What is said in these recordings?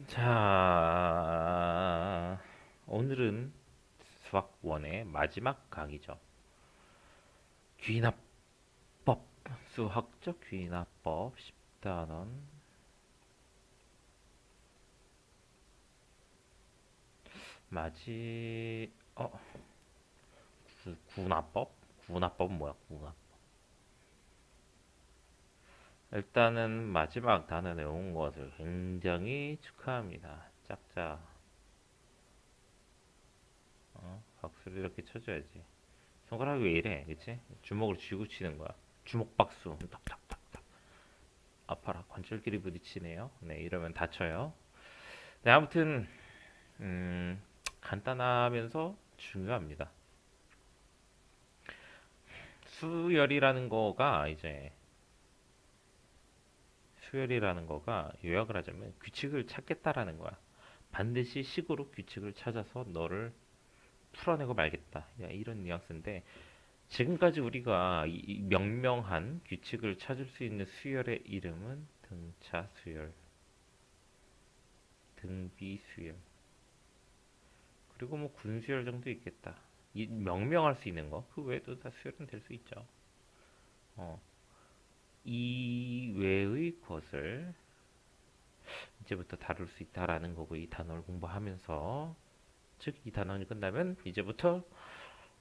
자, 오늘은 수학 1의 마지막 강의죠. 귀납법, 수학적 귀납법 10단원. 어, 구납법? 구납법은 뭐야, 구납. 일단은 마지막 단원에 온 것을 굉장히 축하합니다. 짝짝. 박수를 이렇게 쳐줘야지. 손가락이 왜 이래, 그치? 주먹으로 쥐고 치는 거야. 주먹 박수. 탁탁탁. 아파라. 관절끼리 부딪히네요. 네, 이러면 다쳐요. 네, 아무튼 간단하면서 중요합니다. 수열이라는 거가 이제 수열이라는 거가 요약을 하자면 규칙을 찾겠다라는 거야. 반드시 식으로 규칙을 찾아서 너를 풀어내고 말겠다. 야, 이런 뉘앙스인데 지금까지 우리가 이 명명한 규칙을 찾을 수 있는 수열의 이름은 등차 수열, 등비 수열, 그리고 뭐 군수열 정도 있겠다. 이 명명할 수 있는 거, 그 외에도 다 수열은 될 수 있죠. 어, 이외의 것을 이제부터 다룰 수 있다라는 거고, 이 단어를 공부하면서, 즉 이 단원이 끝나면 이제부터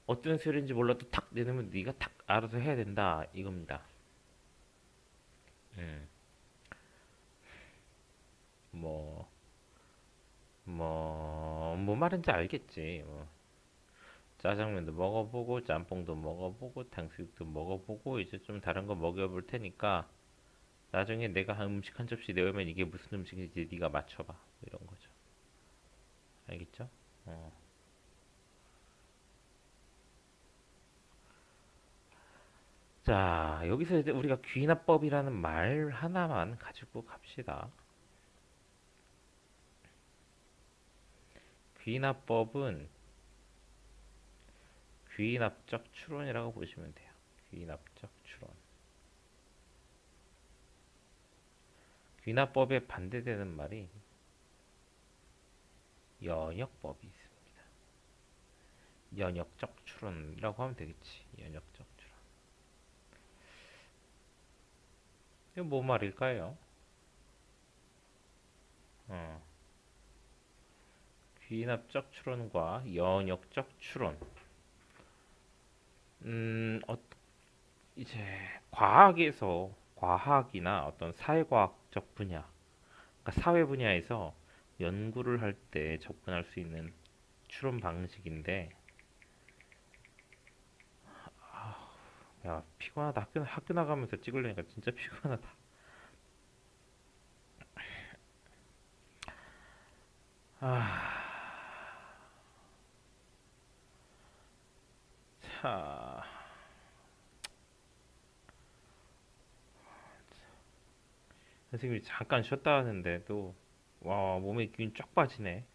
어떤 수열인지 몰라도 탁 내놓으면 네가 탁 알아서 해야 된다 이겁니다. 음, 뭐, 뭔 말인지 알겠지. 뭐. 짜장면도 먹어보고 짬뽕도 먹어보고 탕수육도 먹어보고 이제 좀 다른 거 먹여볼 테니까 나중에 내가 한 음식 한 접시 내오면 이게 무슨 음식인지 네가 맞춰봐. 뭐 이런 거죠. 알겠죠? 어. 자, 여기서 이제 우리가 귀납법이라는 말 하나만 가지고 갑시다. 귀납법은 귀납적 추론이라고 보시면 돼요. 귀납적 추론. 귀납법에 반대되는 말이 연역법이 있습니다. 연역적 추론이라고 하면 되겠지. 연역적 추론. 이거 뭐 말일까요? 어, 귀납적 추론과 연역적 추론. 어, 이제 과학이나 어떤 사회과학적 분야, 그러니까 사회 분야에서 연구를 할 때 접근할 수 있는 추론 방식인데, 야 피곤하다. 학교 나가면서 찍으려니까 진짜 피곤하다. 아, 자, 선생님이 잠깐 쉬었다 하는데도 와 몸에 기운 쫙 빠지네.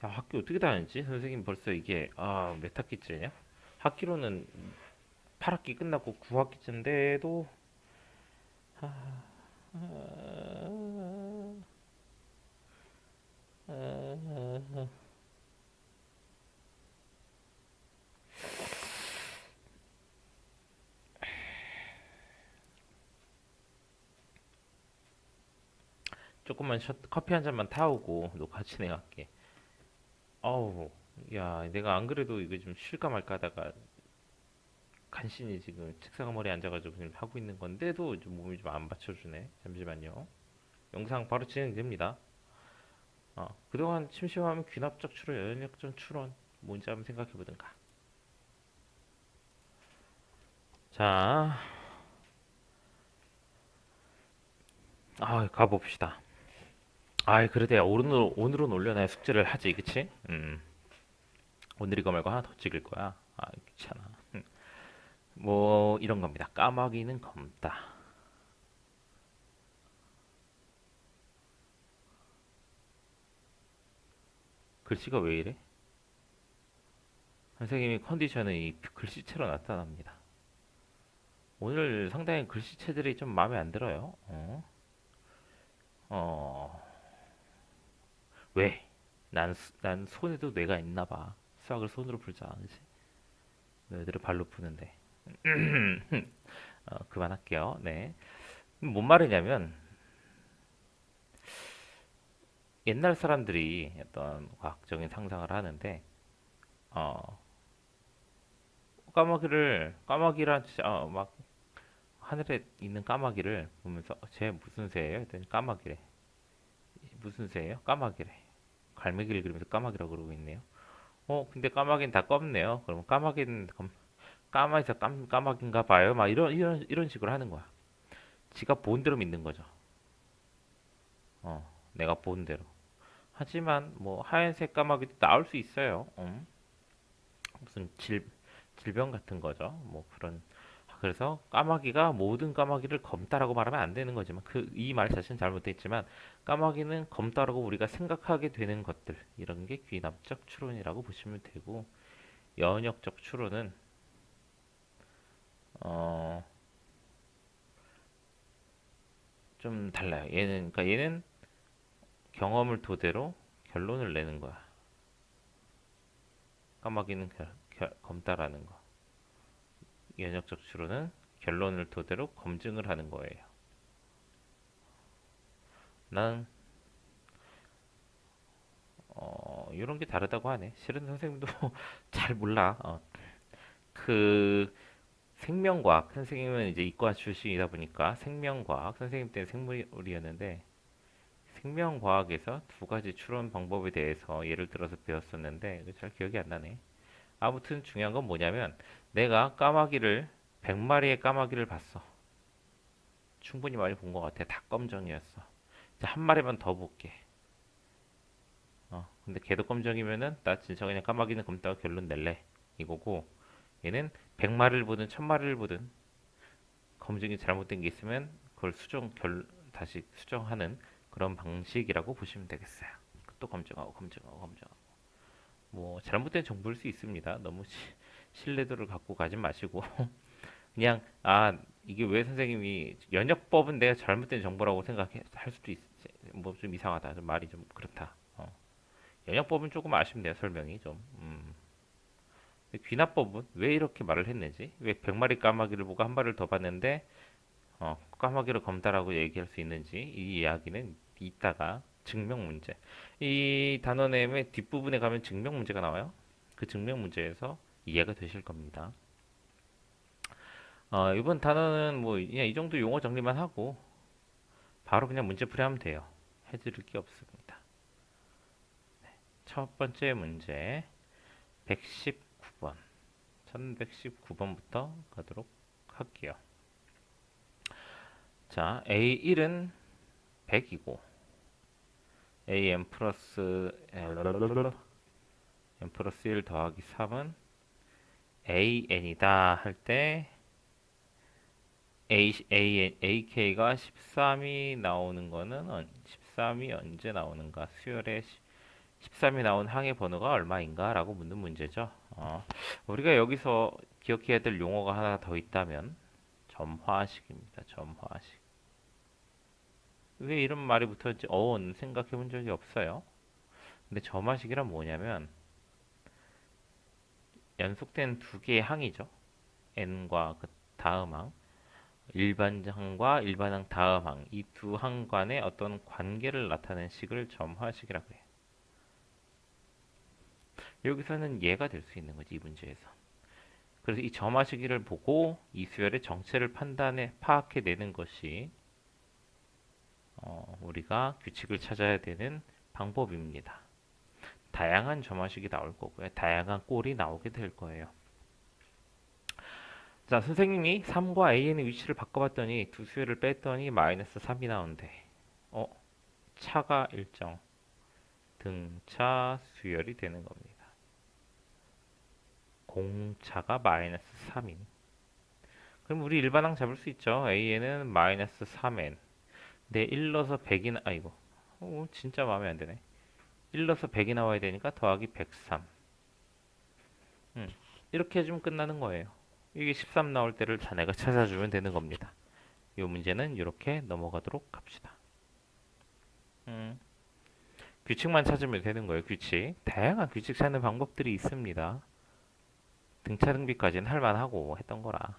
야 학교 어떻게 다녔지? 선생님 벌써 이게 몇 학기째냐? 학기로는 8학기 끝났고 9학기째인데도 조금만 커피 한 잔만 타오고 녹화 진행할게. 어우, 야, 내가 안 그래도 이거 좀 쉴까 말까 하다가 간신히 지금 책상 머리에 앉아가지고 지금 하고 있는 건데도 좀 몸이 좀 안 받쳐주네. 잠시만요. 영상 바로 진행됩니다. 그동안 심심하면 귀납적 추론, 연역적 추론 뭔지 한번 생각해 보든가. 자, 가봅시다. 그래도 야, 오늘은 올려놔야 숙제를 하지, 그치? 오늘 이거 말고 하나 더 찍을 거야. 귀찮아. 뭐 이런 겁니다. 까마귀는 검다. 글씨가 왜 이래? 선생님이 컨디션은 이 글씨체로 나타납니다. 오늘 상당히 글씨체들이 좀 마음에 안 들어요. 어, 왜? 난 손에도 뇌가 있나 봐. 수학을 손으로 풀자, 그치? 너희들을 발로 푸는데. 그만할게요. 네. 뭔 말이냐면, 옛날 사람들이 어떤 과학적인 상상을 하는데, 어, 까마귀란, 진짜, 막, 하늘에 있는 까마귀를 보면서, 쟤 무슨 새예요? 했더니 까마귀래. 무슨 새예요? 까마귀래. 갈매기를 그리면서 까마귀라고 그러고 있네요. 근데 까마귀는 다 껍네요. 그럼 까마귀에서 까마귀인가 봐요. 막 이런 식으로 하는 거야. 지가 본 대로 믿는 거죠. 내가 본 대로. 하지만 뭐 하얀색 까마귀도 나올 수 있어요. 무슨 질병 같은 거죠. 뭐 그런. 그래서 까마귀가 모든 까마귀를 검다라고 말하면 안 되는 거지만 이 말 자체는 잘못됐지만 까마귀는 검다라고 우리가 생각하게 되는 것들 이런 게 귀납적 추론이라고 보시면 되고 연역적 추론은 어, 좀 달라요. 얘는 경험을 토대로 결론을 내는 거야. 까마귀는 검다라는 거. 연역적 추론은 결론을 토대로 검증을 하는 거예요. 난 이런 게 다르다고 하네. 실은 선생님도 잘 몰라. 그 생명과학 선생님은 이제 이과 출신이다 보니까 생명과학 선생님 때는 생물이었는데 생명과학에서 두 가지 추론 방법에 대해서 예를 들어서 배웠었는데 잘 기억이 안 나네. 아무튼 중요한 건 뭐냐면 내가 100마리의 까마귀를 봤어. 충분히 많이 본 것 같아. 다 검정이었어. 자, 한 마리만 더 볼게. 근데 걔도 검정이면은 나 진짜 그냥 까마귀는 검다고 결론 낼래. 이거고 얘는 100마리를 보든 1000마리를 보든 검증이 잘못된 게 있으면 그걸 다시 수정하는 그런 방식이라고 보시면 되겠어요. 또 검증하고 검증하고 검증하고. 뭐 잘못된 정보일 수 있습니다. 너무 신뢰도를 갖고 가지 마시고 그냥 이게 왜 선생님이 연역법은 내가 잘못된 정보라고 생각할 수도 있. 뭐 좀 이상하다. 좀 말이 좀 그렇다. 연역법은 조금 아쉽네요. 설명이 좀. 귀납법은 왜 이렇게 말을 했는지, 왜 100마리 까마귀를 보고 한 마리를 더 봤는데 까마귀를 검다라고 얘기할 수 있는지 이 이야기는 이따가 증명 문제. 이 단원의 뒷부분에 가면 증명 문제가 나와요. 그 증명 문제에서 이해가 되실 겁니다. 이번 단어는 뭐 그냥 이 정도 용어 정리만 하고 바로 그냥 문제 풀이하면 돼요. 해드릴 게 없습니다. 첫 번째 문제 119번 1119번부터 가도록 할게요. 자, A1은 100이고 AM 플러스 n 플러스 1 더하기 3은 AN이다 할 때 AK가 13이 나오는 거는 13이 언제 나오는가? 수열에 13이 나온 항의 번호가 얼마인가? 라고 묻는 문제죠. 우리가 여기서 기억해야 될 용어가 하나 더 있다면 점화식입니다. 점화식. 왜 이런 말이 붙었는지 생각해 본 적이 없어요. 근데 점화식이란 뭐냐면 연속된 두 개의 항이죠. n과 그 다음 항. 일반항과 일반항 다음 항. 이 두 항 간의 어떤 관계를 나타내는 식을 점화식이라고 해요. 여기서는 얘가 될 수 있는 거지, 이 문제에서. 그래서 이 점화식을 보고 이 수열의 정체를 파악해내는 것이 우리가 규칙을 찾아야 되는 방법입니다. 다양한 점화식이 나올 거고요. 다양한 꼴이 나오게 될 거예요. 자, 선생님이 3과 AN의 위치를 바꿔봤더니 두 수열을 뺐더니 마이너스 3이 나온대. 차가 일정 등차 수열이 되는 겁니다. 공차가 마이너스 3인. 그럼 우리 일반항 잡을 수 있죠. AN은 마이너스 3n. 네, 1 넣어서 100이 아이고. 진짜 마음에 안 드네. 1 넣어서 100이 나와야 되니까 더하기 103. 이렇게 해주면 끝나는 거예요. 이게 13 나올 때를 자네가 찾아주면 되는 겁니다. 이 문제는 이렇게 넘어가도록 합시다. 규칙만 찾으면 되는 거예요. 규칙. 다양한 규칙 찾는 방법들이 있습니다. 등차 등비까지는 할만하고 했던 거라.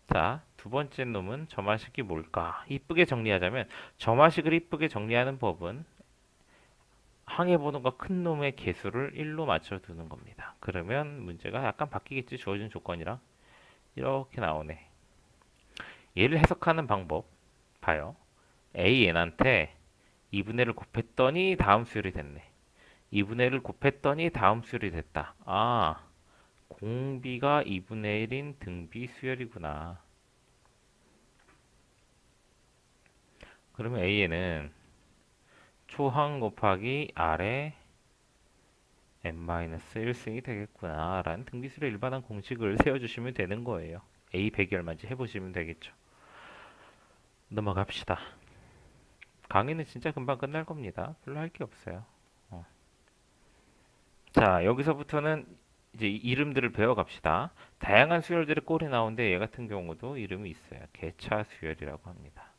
자, 두 번째 놈은 점화식이 뭘까? 이쁘게 정리하자면 점화식을 이쁘게 정리하는 법은 항해번호가 큰 놈의 개수를 1로 맞춰두는 겁니다. 그러면 문제가 약간 바뀌겠지. 주어진 조건이랑. 이렇게 나오네. 얘를 해석하는 방법 봐요. AN한테 2분의 1을 곱했더니 다음 수열이 됐네. 2분의 1을 곱했더니 다음 수열이 됐다. 아, 공비가 2분의 1인 등비 수열이구나. 그러면 A에는 초항 곱하기 R에 n-1승이 되겠구나 라는 등비수열의 일반한 공식을 세워주시면 되는 거예요. A 100열만지 해보시면 되겠죠. 넘어갑시다. 강의는 진짜 금방 끝날 겁니다. 별로 할 게 없어요. 자, 여기서부터는 이제 이름들을 배워갑시다. 다양한 수열들의 꼴이 나오는데 얘 같은 경우도 이름이 있어요. 개차 수열이라고 합니다.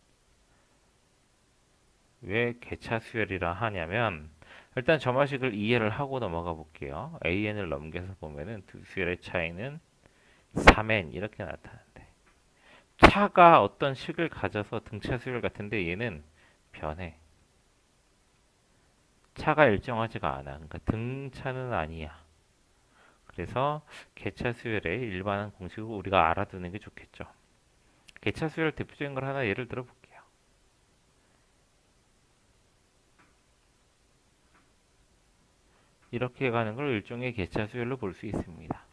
왜 개차 수열이라 하냐면 일단 점화식을 이해를 하고 넘어가 볼게요. AN을 넘겨서 보면은 두 수열의 차이는 3n 이렇게 나타난대. 차가 어떤 식을 가져서 등차 수열 같은데 얘는 변해. 차가 일정하지가 않아. 그러니까 등차는 아니야. 그래서 개차 수열의 일반한 공식을 우리가 알아두는 게 좋겠죠. 개차 수열 대표적인 걸 하나 예를 들어 볼게요. 이렇게 가는 걸 일종의 개차 수열로 볼 수 있습니다.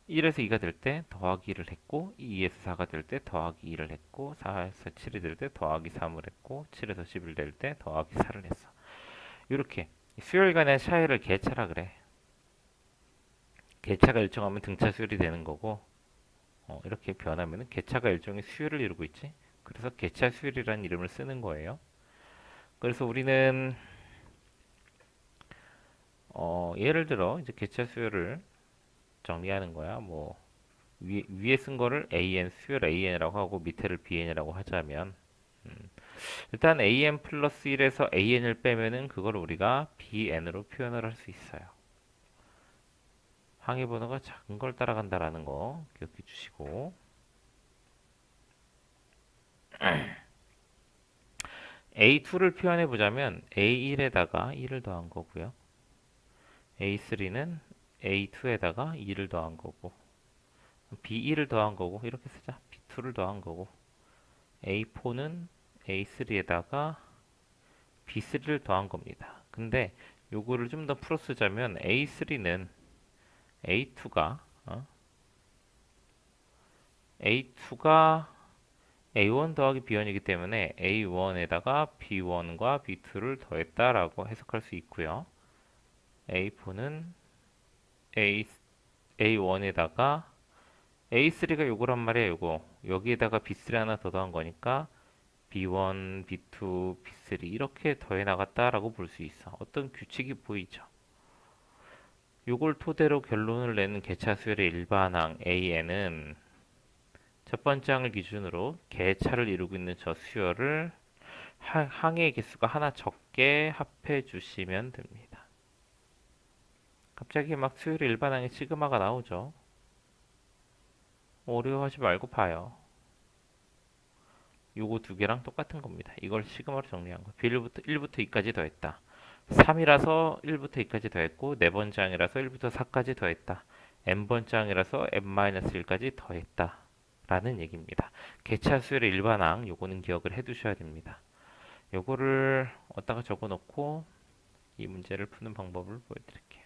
1에서 2가 될 때 더하기 1을 했고 2에서 4가 될 때 더하기 2를 했고 4에서 7이 될 때 더하기 3을 했고 7에서 11 될 때 더하기 4를 했어. 이렇게 수열 간의 차이를 개차라 그래. 개차가 일정하면 등차 수열이 되는 거고 이렇게 변하면 개차가 일종의 수열을 이루고 있지. 그래서 개차 수열이라는 이름을 쓰는 거예요. 그래서 우리는 예를 들어 이제 개차 수열을 정리하는 거야. 뭐 위에 쓴 거를 AN 수열 AN이라고 하고 밑에를 BN이라고 하자면 일단 AN 플러스 1에서 AN을 빼면은 그걸 우리가 BN으로 표현을 할 수 있어요. 항해 번호가 작은 걸 따라간다라는 거 기억해 주시고 A2를 표현해 보자면 A1에다가 2를 더한 거고요. A3는 A2에다가 2를 더한 거고 B1을 더한 거고 이렇게 쓰자. B2를 더한 거고 A4는 A3에다가 B3를 더한 겁니다. 근데 요거를 좀 더 풀어 쓰자면 A3는 A2가 A2가 A1 더하기 B1이기 때문에 A1에다가 B1과 B2를 더했다라고 해석할 수 있고요. A4는 A1에다가 A3가 요거란 말이야. 요거 여기에다가 B3 하나 더 더한 거니까 B1, B2, B3 이렇게 더해 나갔다라고 볼 수 있어. 어떤 규칙이 보이죠? 요걸 토대로 결론을 내는 개차 수열의 일반항 AN은 첫 번째 항을 기준으로 개차를 이루고 있는 저 수열을 항의 개수가 하나 적게 합해 주시면 됩니다. 갑자기 막 수열의 일반항의 시그마가 나오죠. 어려워하지 말고 봐요. 요거 두 개랑 똑같은 겁니다. 이걸 시그마로 정리한 거. B1부터 1부터 2까지 더했다. 3이라서 1부터 2까지 더했고 4번째 항이라서 1부터 4까지 더했다. n번째 항이라서 n-1까지 더했다. 라는 얘기입니다. 개차 수열의 일반항 요거는 기억을 해 두셔야 됩니다. 요거를 어디다가 적어 놓고 이 문제를 푸는 방법을 보여드릴게요.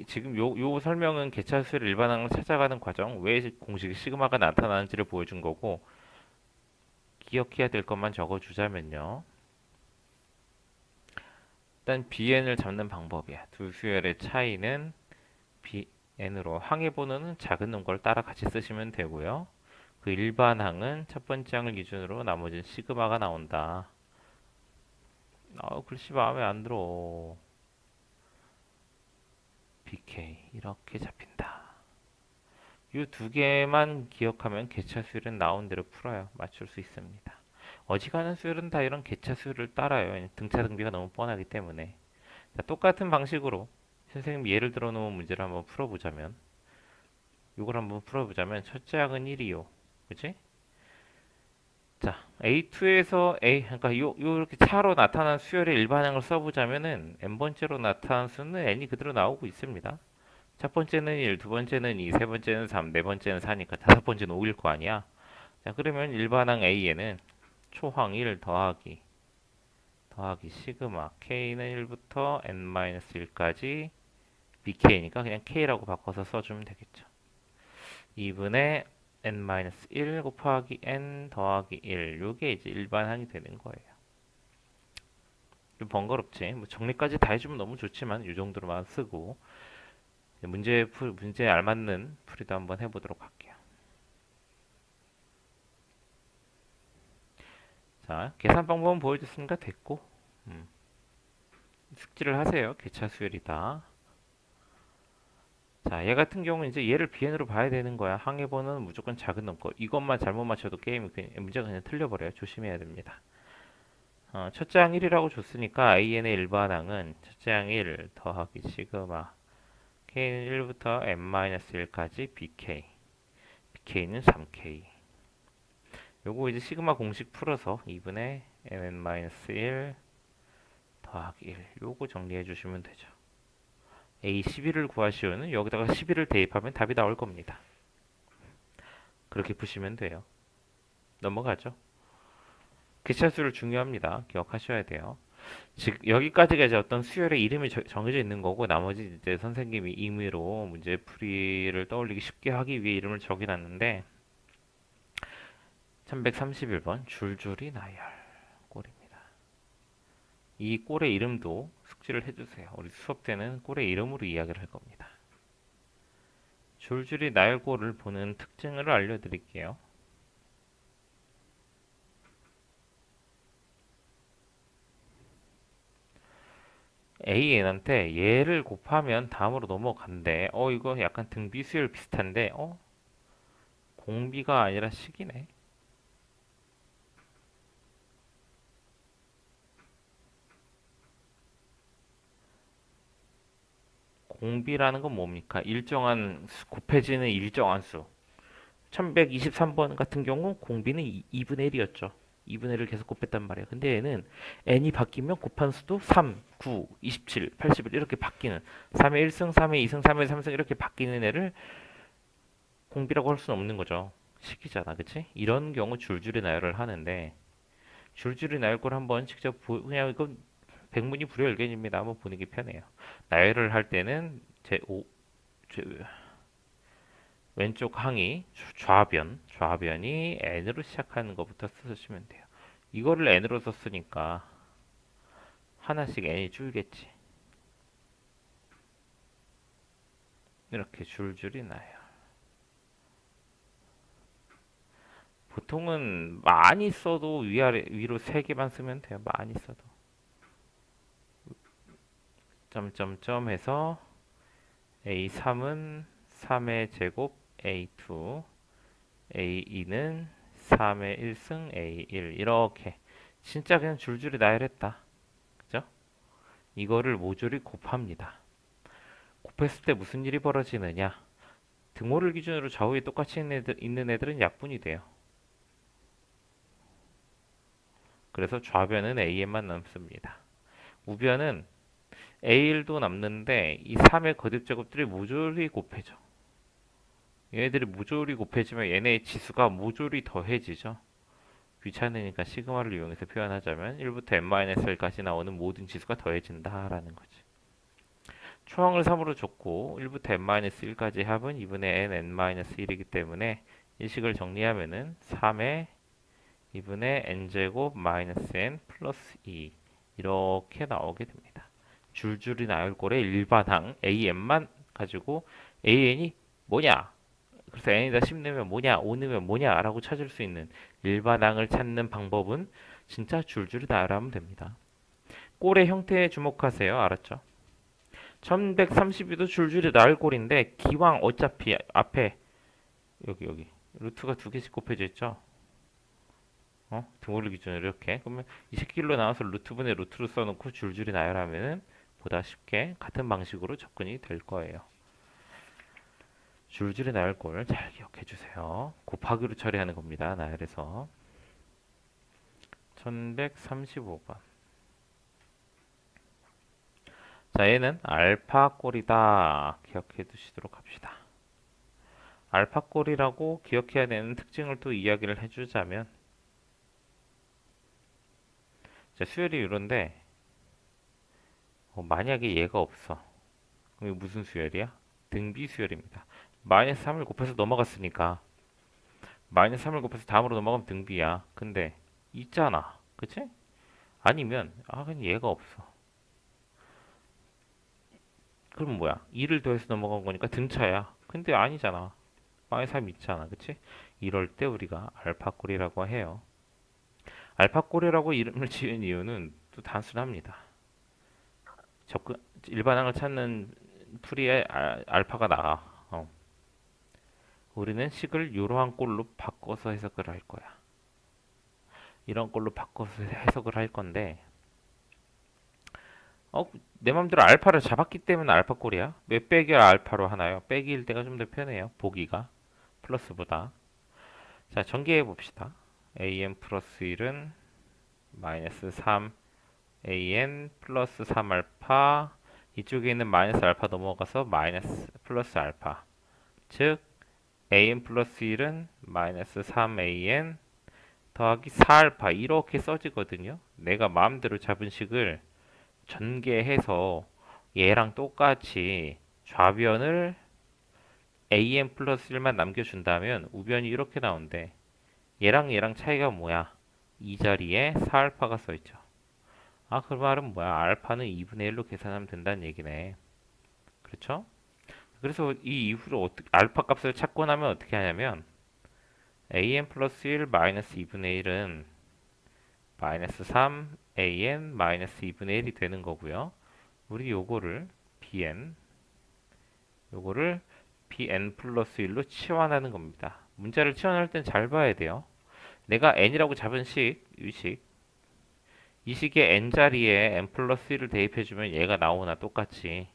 지금 요 설명은 개차 수열의 일반항을 찾아가는 과정, 왜 공식 시그마가 나타나는지를 보여준 거고 기억해야 될 것만 적어주자면요. 일단 BN을 잡는 방법이야. 두 수열의 차이는 BN으로 항해 번호는 작은 놈걸 따라 같이 쓰시면 되고요. 그 일반항은 첫 번째 항을 기준으로 나머지는 시그마가 나온다. 글씨 마음에 안 들어. BK 이렇게 잡힌다. 이 두 개만 기억하면 개차 수열은 나온 대로 풀어요. 맞출 수 있습니다. 어지간한 수열은 다 이런 개차 수열을 따라요. 등차 등비가 너무 뻔하기 때문에. 자, 똑같은 방식으로 선생님이 예를 들어 놓은 문제를 한번 풀어보자면, 이걸 한번 풀어보자면 첫째 항은 1이요. 그치? 자, A2에서 그러니까 이렇게 차로 나타난 수열의 일반항을 써보자면은 n번째로 나타난 수는 n이 그대로 나오고 있습니다. 첫 번째는 1, 두 번째는 2, 세 번째는 3, 네 번째는 4니까 다섯 번째는 5일 거 아니야. 자, 그러면 일반항 A에는 초항 1 더하기 시그마 K는 1부터 n-1까지 BK니까 그냥 K라고 바꿔서 써주면 되겠죠. 2분의 n-1 곱하기 n 더하기 1 요게 이제 일반항이 되는 거예요. 좀 번거롭지. 뭐 정리까지 다 해주면 너무 좋지만 이 정도로만 쓰고 문제에 알맞는 풀이도 한번 해보도록 할게요. 자, 계산 방법은 보여줬으니까 됐고 숙지를 하세요. 개차 수열이다. 자, 얘 같은 경우는 이제 얘를 BN으로 봐야 되는 거야. 항해번호는 무조건 작은 놈 거. 이것만 잘못 맞춰도 문제가 그냥 틀려버려요. 조심해야 됩니다. 첫째 항 1이라고 줬으니까 AN의 일반항은 첫째 항 1 더하기 시그마 K는 1부터 n-1까지 BK BK는 3K 요거 이제 시그마 공식 풀어서 2분의 n-1 더하기 1 요거 정리해 주시면 되죠. A11을 구하시오는 여기다가 11을 대입하면 답이 나올 겁니다. 그렇게 푸시면 돼요. 넘어가죠. 개차수를 중요합니다. 기억하셔야 돼요. 즉 여기까지가 이제 어떤 수열의 이름이 정해져 있는 거고 나머지 이제 선생님이 임의로 문제 풀이를 떠올리기 쉽게 하기 위해 이름을 적어놨는데 1131번 줄줄이 나열 꼴입니다. 이 꼴의 이름도 숙지를 해주세요. 우리 수업 때는 꼴의 이름으로 이야기를 할 겁니다. 줄줄이 나열 꼴을 보는 특징을 알려드릴게요. AN한테 얘를 곱하면 다음으로 넘어간대. 이거 약간 등비수열 비슷한데 공비가 아니라 식이네. 공비라는 건 뭡니까? 곱해지는 일정한 수. 1123번 같은 경우 공비는 2분의 1이었죠. 2분의 1을 계속 곱했단 말이에요. 근데 얘는 n이 바뀌면 곱한 수도 3, 9, 27, 81 이렇게 바뀌는 3의 1승, 3의 2승, 3의 3승 이렇게 바뀌는 애를 공비라고 할 수는 없는 거죠. 식이잖아, 그치? 이런 경우 줄줄이 나열을 하는데 줄줄이 나열 걸 한번 직접 그냥 이건 백문이 불여일견입니다. 한번 보는 게 편해요. 나열을 할 때는 왼쪽 항이 좌변이 n으로 시작하는 것부터 쓰시면 돼요. 이거를 n으로 썼으니까 하나씩 n이 줄겠지. 이렇게 줄줄이 나요. 보통은 많이 써도 위로 3개만 쓰면 돼요. 많이 써도. 점점점 해서 A3은 3의 제곱 A2, A2는 3의 1승 A1 이렇게 진짜 그냥 줄줄이 나열했다. 그죠? 이거를 모조리 곱합니다. 곱했을 때 무슨 일이 벌어지느냐? 등호를 기준으로 좌우에 똑같이 있는 애들은 약분이 돼요. 그래서 좌변은 AN만 남습니다. 우변은 A1도 남는데 이 3의 거듭제곱들이 모조리 곱해져. 얘네들이 모조리 곱해지면 얘네의 지수가 모조리 더해지죠. 귀찮으니까 시그마를 이용해서 표현하자면 1부터 n-1까지 나오는 모든 지수가 더해진다라는 거지. 초항을 3으로 줬고 1부터 n-1까지 합은 2분의 n-1이기 때문에 이 식을 정리하면은 3의 2분의 n제곱 마이너스 n 플러스 2 이렇게 나오게 됩니다. 줄줄이 나열꼴의 일반항 AN만 가지고 AN이 뭐냐? 그래서 n에다 10 넣으면 뭐냐? 5 넣으면 뭐냐? 라고 찾을 수 있는 일반항을 찾는 방법은 진짜 줄줄이 나열하면 됩니다. 꼴의 형태에 주목하세요. 알았죠? 1132도 줄줄이 나열 꼴인데 기왕 어차피 앞에 여기 루트가 2개씩 곱해져 있죠? 등호를 기준으로 이렇게. 그러면 20길로 나와서 루트분의 루트로 써놓고 줄줄이 나열하면은 보다 쉽게 같은 방식으로 접근이 될 거예요. 줄줄이 나열 꼴 잘 기억해 주세요. 곱하기로 처리하는 겁니다. 나열에서. 1135번. 자, 얘는 알파 꼴이다. 기억해 두시도록 합시다. 알파 꼴이라고 기억해야 되는 특징을 또 이야기를 해주자면, 자, 수열이 이런데, 만약에 얘가 없어. 그럼 이거 무슨 수열이야? 등비 수열입니다. 마이너스 3을 곱해서 넘어갔으니까, 마이너스 3을 곱해서 다음으로 넘어가면 등비야. 근데, 있잖아. 그치? 아니면, 그냥 얘가 없어. 그럼 뭐야? 2를 더해서 넘어간 거니까 등차야. 근데 아니잖아. 마이너스 3 있잖아. 그치? 이럴 때 우리가 알파꼴이라고 해요. 알파꼴이라고 이름을 지은 이유는 또 단순합니다. 접근, 일반항을 찾는 풀이에 알파가 나가. 우리는 식을 이러한 꼴로 바꿔서 해석을 할 거야. 이런 꼴로 바꿔서 해석을 할 건데, 내 맘대로 알파를 잡았기 때문에 알파꼴이야. 왜 빼기 알파로 하나요? 빼기일 때가 좀 더 편해요. 보기가 플러스보다. 자, 전개해 봅시다. an 플러스 1은 마이너스 3 an 플러스 3알파, 이쪽에 있는 마이너스 알파 넘어가서 마이너스 플러스 알파, 즉 an 플러스 1은 마이너스 3an 더하기 4알파 이렇게 써지거든요. 내가 마음대로 잡은 식을 전개해서 얘랑 똑같이 좌변을 an 플러스 1만 남겨준다면 우변이 이렇게 나온대. 얘랑 차이가 뭐야? 이 자리에 4알파가 써있죠. 그 말은 뭐야? 알파는 2분의 1로 계산하면 된다는 얘기네. 그렇죠? 그래서 이 이후로 알파 값을 찾고 나면 어떻게 하냐면 an 플러스 1 마이너스 2분의 1은 마이너스 3 an 마이너스 2분의 1이 되는 거고요. 우리 요거를 bn 플러스 1로 치환하는 겁니다. 문자를 치환할 땐 잘 봐야 돼요. 내가 n이라고 잡은 이 식의 n자리에 n 플러스 1을 대입해주면 얘가 나오나 똑같이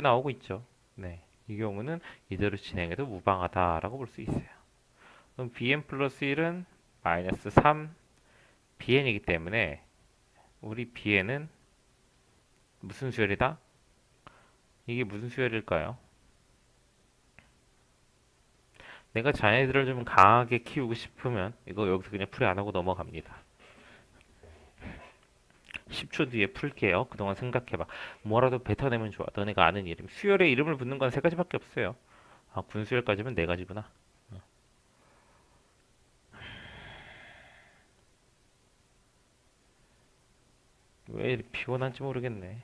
나오고 있죠. 네, 이 경우는 이대로 진행해도 무방하다라고 볼 수 있어요. 그럼 bn 플러스 1은 마이너스 3 bn이기 때문에 우리 bn은 무슨 수열이다? 이게 무슨 수열일까요? 내가 자녀들을 좀 강하게 키우고 싶으면 이거 여기서 그냥 풀이 안 하고 넘어갑니다. 10초 뒤에 풀게요. 그동안 생각해봐. 뭐라도 뱉어내면 좋아. 너네가 아는 이름. 수열에 이름을 붙는 건 세 가지밖에 없어요. 군수열까지면 네 가지구나. 왜 이렇게 피곤한지 모르겠네.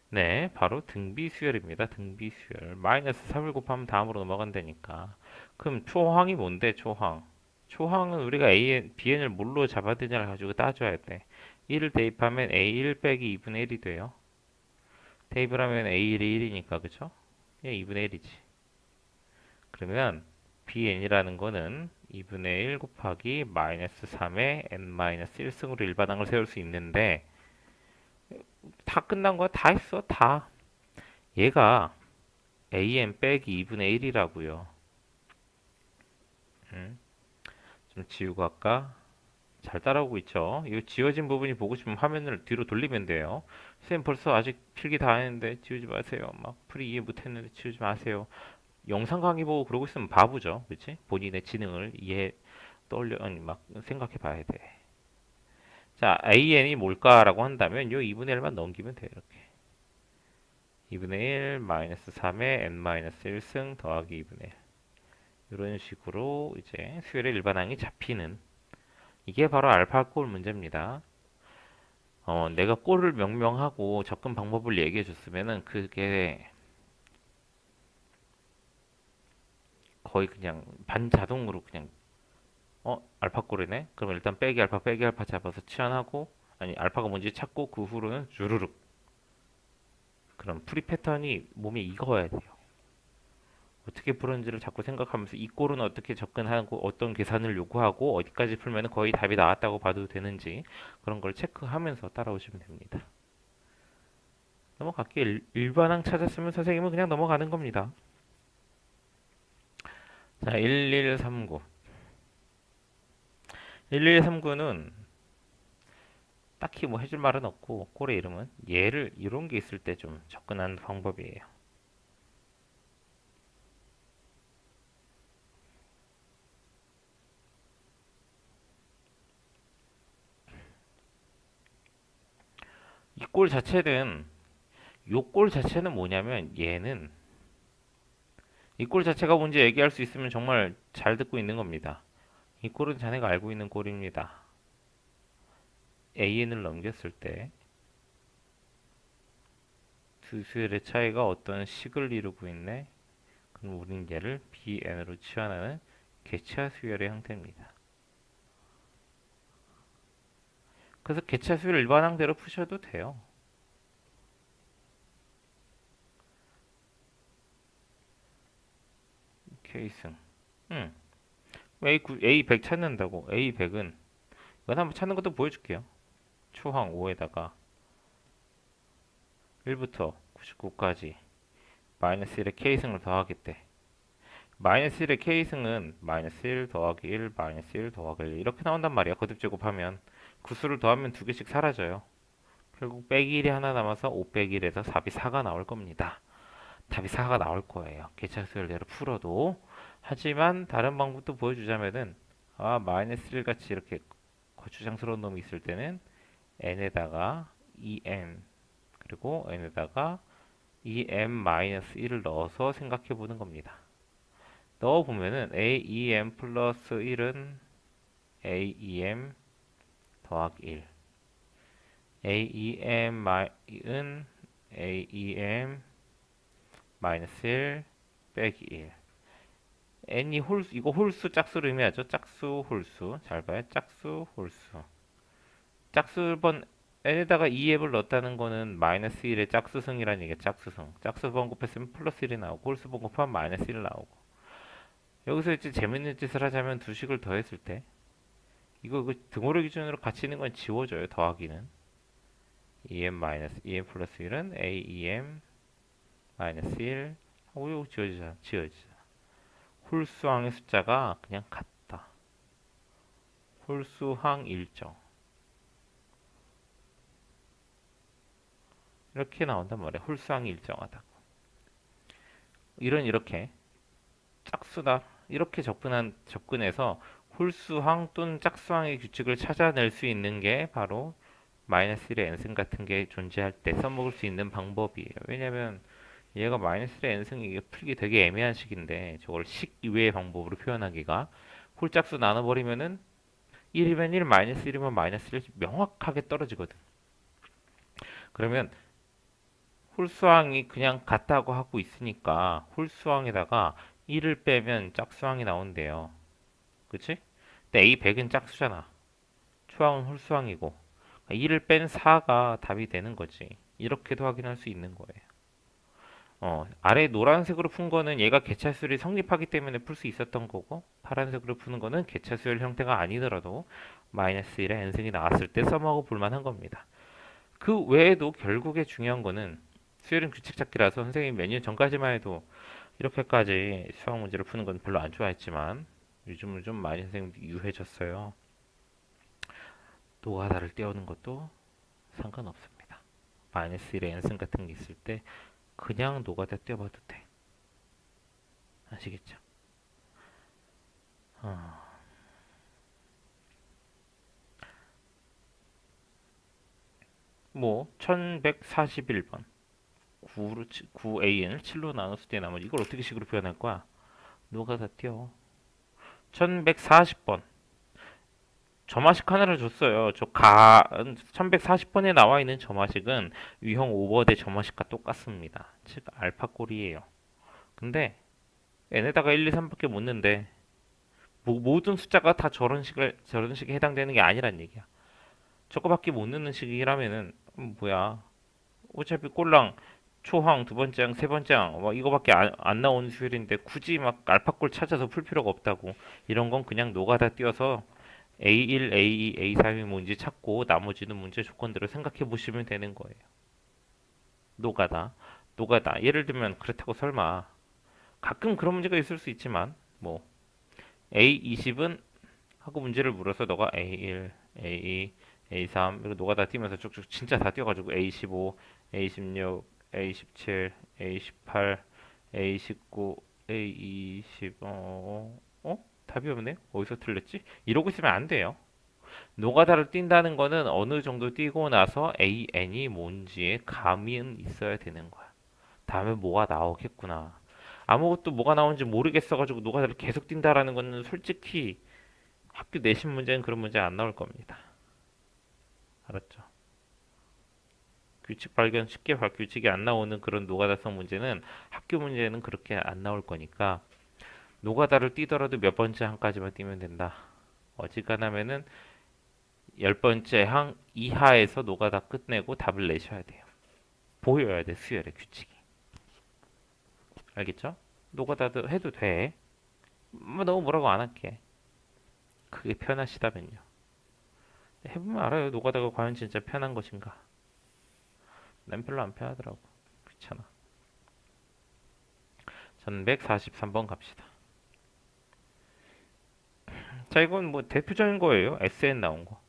네, 바로 등비수열입니다. 등비수열. 마이너스 3을 곱하면 다음으로 넘어간다니까. 그럼 초항이 뭔데, 초항? 초항은 우리가 bn을 뭘로 잡아야 되냐를 가지고 따져야 돼. 1을 대입하면 a1 빼기 2분의 1이 돼요. 대입을 하면 a1이 1이니까, 그쵸? 예, 2분의 1이지. 그러면 bn이라는 거는 2분의 1 곱하기 마이너스 3의 n-1승으로 일반항을 세울 수 있는데, 다 끝난 거야? 다 했어? 다. 얘가 an 빼기 2분의 1이라고요. 좀 지우고 할까? 잘 따라오고 있죠? 이 지워진 부분이 보고 싶으면 화면을 뒤로 돌리면 돼요. 선생님 벌써 아직 필기 다 했는데 지우지 마세요. 막 풀이 이해 못했는데 지우지 마세요. 영상 강의 보고 그러고 있으면 바보죠. 그치? 본인의 지능을 아니 막 생각해 봐야 돼. 자, an이 뭘까라고 한다면 요 2분의 1만 넘기면 돼요. 이렇게. 2분의 1 마이너스 3의 n-1승 더하기 2분의 1. 이런 식으로 이제 수열의 일반항이 잡히는, 이게 바로 알파꼴 문제입니다. 내가 꼴을 명명하고 접근 방법을 얘기해 줬으면은 그게 거의 그냥 반자동으로 그냥 알파꼴이네? 그럼 일단 빼기 알파 잡아서 치환하고, 아니 알파가 뭔지 찾고 그 후로는 주르륵. 그럼 풀이 패턴이 몸에 익어야 돼요. 어떻게 풀었는지를 자꾸 생각하면서 이 꼴은 어떻게 접근하고 어떤 계산을 요구하고 어디까지 풀면 거의 답이 나왔다고 봐도 되는지 그런 걸 체크하면서 따라오시면 됩니다. 넘어갈게요. 일반항 찾았으면 선생님은 그냥 넘어가는 겁니다. 자, 1139. 1139는 딱히 뭐 해줄 말은 없고 꼴의 이름은 얘를 이런 게 있을 때 좀 접근하는 방법이에요. 이 꼴 자체는 요 꼴 자체는 뭐냐면 얘는 이 꼴 자체가 뭔지 얘기할 수 있으면 정말 잘 듣고 있는 겁니다. 이 꼴은 자네가 알고 있는 꼴입니다. AN을 넘겼을 때 두 수열의 차이가 어떤 식을 이루고 있네. 그럼 우린 얘를 BN으로 치환하는 개차 수열의 형태입니다. 그래서 개차 수열 일반항대로 푸셔도 돼요. 케이승. A100 찾는다고. A100은 이건 한번 찾는 것도 보여줄게요. 초항 5에다가 1부터 99까지 마이너스 1의 K승을 더하겠대. 마이너스 1의 K승은 마이너스 1 더하기 1 마이너스 1 더하기 1 이렇게 나온단 말이야. 거듭 제곱하면 구수를 더하면 두 개씩 사라져요. 결국 빼기 1이 하나 남아서 5 빼기 1에서 답이 4가 나올 겁니다. 답이 4가 나올 거예요. 개차수열대로 풀어도. 하지만 다른 방법도 보여주자면은 마이너스 1 같이 이렇게 거추장스러운 놈이 있을 때는 n에다가 2n 그리고 n에다가 2m-1을 넣어서 생각해 보는 겁니다. 넣어보면은 a2m 플러스 1은 a2m 더하기 1 a2m은 a2m 마이너스 1 빼기 1 n이 홀수, 이거 홀수 짝수를 의미하죠. 짝수 홀수. 잘 봐요. 짝수 홀수. 짝수번 n에다가 2앱을 넣었다는 거는 마이너스 1의 짝수승이라는 얘기야. 짝수승. 짝수번 곱했으면 플러스 1이 나오고 홀수번 곱하면 마이너스 1이 나오고. 여기서 이제 재밌는 짓을 하자면 두 식을 더했을 때 이거 등호를 기준으로 같이 있는 건 지워져요. 더하기는 2m 플러스 1은 a2m 마이너스 1 하고 이거 지워지자. 홀수항의 숫자가 그냥 같다. 홀수항 일정. 이렇게 나온단 말이야. 홀수항이 일정하다고. 이렇게 짝수다. 이렇게 접근해서 홀수항 또는 짝수항의 규칙을 찾아낼 수 있는 게 바로 마이너스 1의 n승 같은 게 존재할 때 써먹을 수 있는 방법이에요. 왜냐면 얘가 마이너스 1의 n승이 이게 풀기 되게 애매한 식인데 저걸 식 이외의 방법으로 표현하기가 홀짝수 나눠버리면은 1이면 1, 마이너스 1이면 마이너스 1 명확하게 떨어지거든. 그러면 홀수항이 그냥 같다고 하고 있으니까 홀수항에다가 1을 빼면 짝수항이 나온대요. 그치? 근데 A100은 짝수잖아. 초항은 홀수항이고 1을 뺀 4가 답이 되는 거지. 이렇게도 확인할 수 있는 거예요. 아래 노란색으로 푼 거는 얘가 개차수열이 성립하기 때문에 풀 수 있었던 거고 파란색으로 푸는 거는 개차수열 형태가 아니더라도 마이너스 1의 n승이 나왔을 때 써먹어 볼 만한 겁니다. 그 외에도 결국에 중요한 거는 수열은 규칙 찾기라서 선생님이 몇 년 전까지만 해도 이렇게까지 수학 문제를 푸는 건 별로 안 좋아했지만 요즘은 좀 많이 선생님이 유해졌어요. 노가다를 떼우는 것도 상관없습니다. 마이너스 1의 n승 같은 게 있을 때 그냥 노가다 떼어봐도 돼. 아시겠죠? 뭐 1141번 9AN을 7로 나눴을 때 나머지 이걸 어떻게 식으로 표현할 거야? 노가다 떼어. 1140번 점화식 하나를 줬어요. 1140번에 나와 있는 점화식은 유형 오버대 점화식과 똑같습니다. 즉 알파 꼴이에요. 근데 n에다가 1, 2, 3밖에 못 넣는데 모든 숫자가 다 저런 식에 해당되는 게 아니란 얘기야. 저거밖에 못 넣는 식이라면은 뭐야? 어차피 꼴랑 초항, 두 번째 항, 세 번째 항, 뭐 이거밖에 안 나오는 수열인데 굳이 막 알파골 찾아서 풀 필요가 없다고. 이런 건 그냥 노가다 띄어서 A1, A2, A3이 뭔지 찾고 나머지는 문제 조건대로 생각해 보시면 되는 거예요. 노가다, 노가다. 예를 들면 그렇다고 설마 가끔 그런 문제가 있을 수 있지만 뭐 A20은 하고 문제를 물어서 너가 A1, A2, A3 이거 노가다 띄면서 쭉쭉 진짜 다 띄워가지고 A15, A16, A17, A18, A19, A20 답이 없네? 어디서 틀렸지? 이러고 있으면 안 돼요. 노가다를 띈다는 거는 어느 정도 띄고 나서 AN이 뭔지에 감은 있어야 되는 거야. 다음에 뭐가 나오겠구나. 아무것도 뭐가 나오는지 모르겠어가지고 노가다를 계속 뛴다라는 거는 솔직히 학교 내신 문제는 그런 문제 안 나올 겁니다. 알았죠? 규칙 발견 쉽게 규칙이 안 나오는 그런 노가다성 문제는 학교 문제는 그렇게 안 나올 거니까 노가다를 뛰더라도 몇 번째 항까지만 뛰면 된다. 어지간하면은 열 번째 항 이하에서 노가다 끝내고 답을 내셔야 돼요. 보여야 돼 수열의 규칙이. 알겠죠? 노가다도 해도 돼. 뭐 너무 뭐라고 안 할게. 그게 편하시다면요. 해보면 알아요. 노가다가 과연 진짜 편한 것인가. 난 별로 안 편하더라고. 귀찮아. 1143번 갑시다. 자, 이건 뭐 대표적인 거예요. SN 나온 거.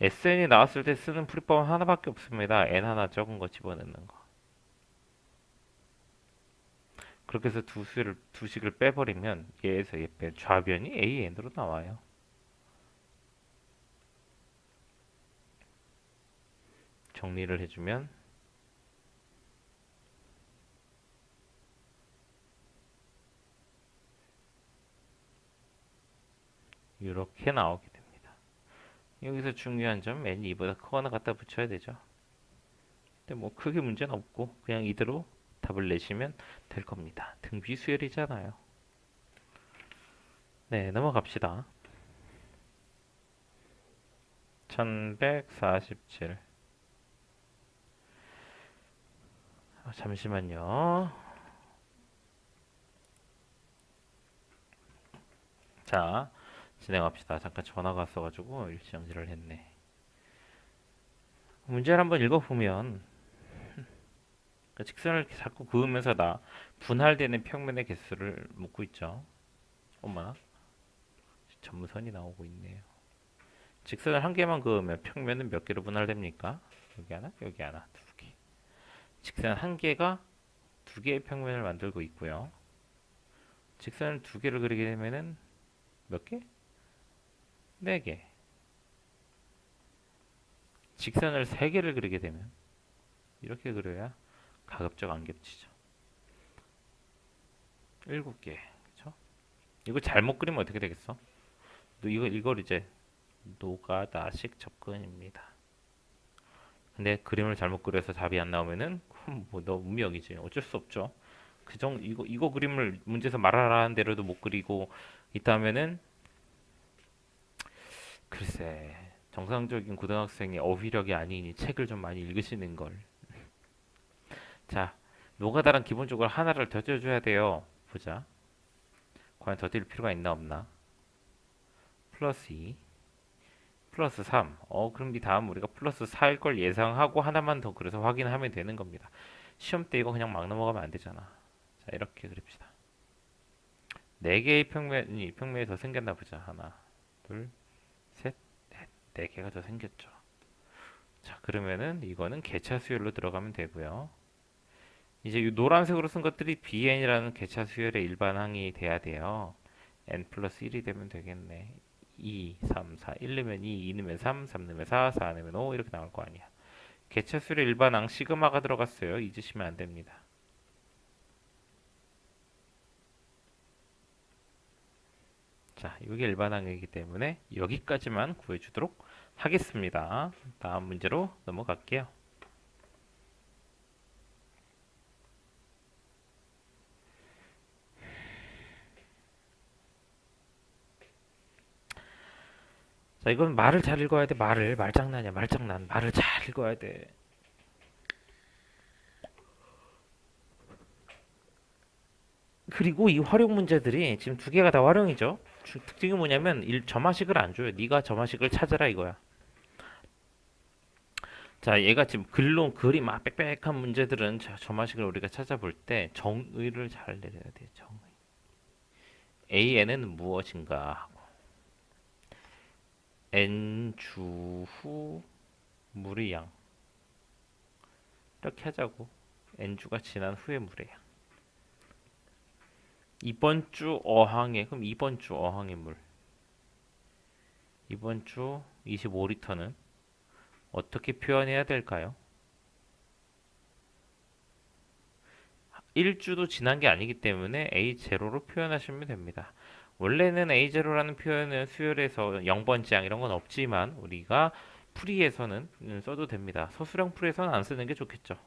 SN이 나왔을 때 쓰는 풀이법은 하나밖에 없습니다. N 하나 적은 거 집어넣는 거. 그렇게 해서 두 식을 빼버리면 얘에서 얘 빼 좌변이 AN으로 나와요. 정리를 해주면 이렇게 나오게 됩니다. 여기서 중요한 점 N이 2보다 크거나 갖다 붙여야 되죠. 근데 뭐 크게 문제는 없고 그냥 이대로 답을 내시면 될 겁니다. 등비 수열이잖아요. 네, 넘어갑시다. 1147. 잠시만요. 자, 진행합시다. 잠깐 전화가 왔어가지고 일시정지를 했네. 문제를 한번 읽어보면 직선을 자꾸 그으면서 나 분할되는 평면의 개수를 묻고 있죠. 엄마 점선이 나오고 있네요. 직선을 한 개만 그으면 평면은 몇 개로 분할됩니까? 여기 하나, 여기 하나, 두 개. 직선 한 개가 두 개의 평면을 만들고 있고요. 직선을 두 개를 그리게 되면은 몇 개? 네 개. 직선을 세 개를 그리게 되면 이렇게 그려야 가급적 안 겹치죠. 7개. 그쵸? 이거 잘못 그리면 어떻게 되겠어? 이걸 이제 노가다식 접근입니다. 근데 그림을 잘못 그려서 답이 안 나오면은 뭐 너 운명이지. 어쩔 수 없죠. 이거 그림을 문제에서 말하라는 대로도 못 그리고 있다면은 글쎄 정상적인 고등학생의 어휘력이 아니니 책을 좀 많이 읽으시는 걸. 자, 노가다란 기본적으로 하나를 더 떼줘야 돼요. 보자. 과연 더 뗄 필요가 있나 없나? 플러스 2, 플러스 3. 그럼 이 다음 우리가 플러스 4일 걸 예상하고 하나만 더 그래서 확인하면 되는 겁니다. 시험 때 이거 그냥 막 넘어가면 안 되잖아. 자, 이렇게 그립시다. 4개의 평면이 더 생겼나 보자. 하나, 둘, 셋, 넷. 4개가 더 생겼죠. 자, 그러면은 이거는 개차 수열로 들어가면 되고요. 이제 이 노란색으로 쓴 것들이 BN이라는 개차 수열의 일반항이 돼야 돼요. N 플러스 1이 되면 되겠네. 2, 3, 4, 1 넣으면 2, 2 넣으면 3, 3 넣으면 4, 4 넣으면 5 이렇게 나올 거 아니야. 개차 수열의 일반항 시그마가 들어갔어요. 잊으시면 안 됩니다. 자, 이게 일반항이기 때문에 여기까지만 구해주도록 하겠습니다. 다음 문제로 넘어갈게요. 자, 이건 말을 잘 읽어야 돼. 말장난이야, 말장난. 말을 잘 읽어야 돼. 그리고 이 활용 문제들이 지금 두 개가 다 활용이죠. 특징이 뭐냐면 점화식을 안 줘요. 네가 점화식을 찾아라 이거야. 자, 얘가 지금 글이 막 빽빽한 문제들은 점화식을 우리가 찾아볼 때 정의를 잘 내려야 돼요. 정의. AN은 무엇인가 하고 N 주 후 물의 양 이렇게 하자고. N 주가 지난 후의 물의 양. 이번 주 어항에 그럼 이번 주 어항의 물. 이번 주 25리터는 어떻게 표현해야 될까요? 1주도 지난 게 아니기 때문에 A0로 표현하시면 됩니다. 원래는 A0라는 표현은 수열에서 0번지양 이런 건 없지만 우리가 풀이에서는 써도 됩니다. 소수령 풀이에서는 안 쓰는 게 좋겠죠.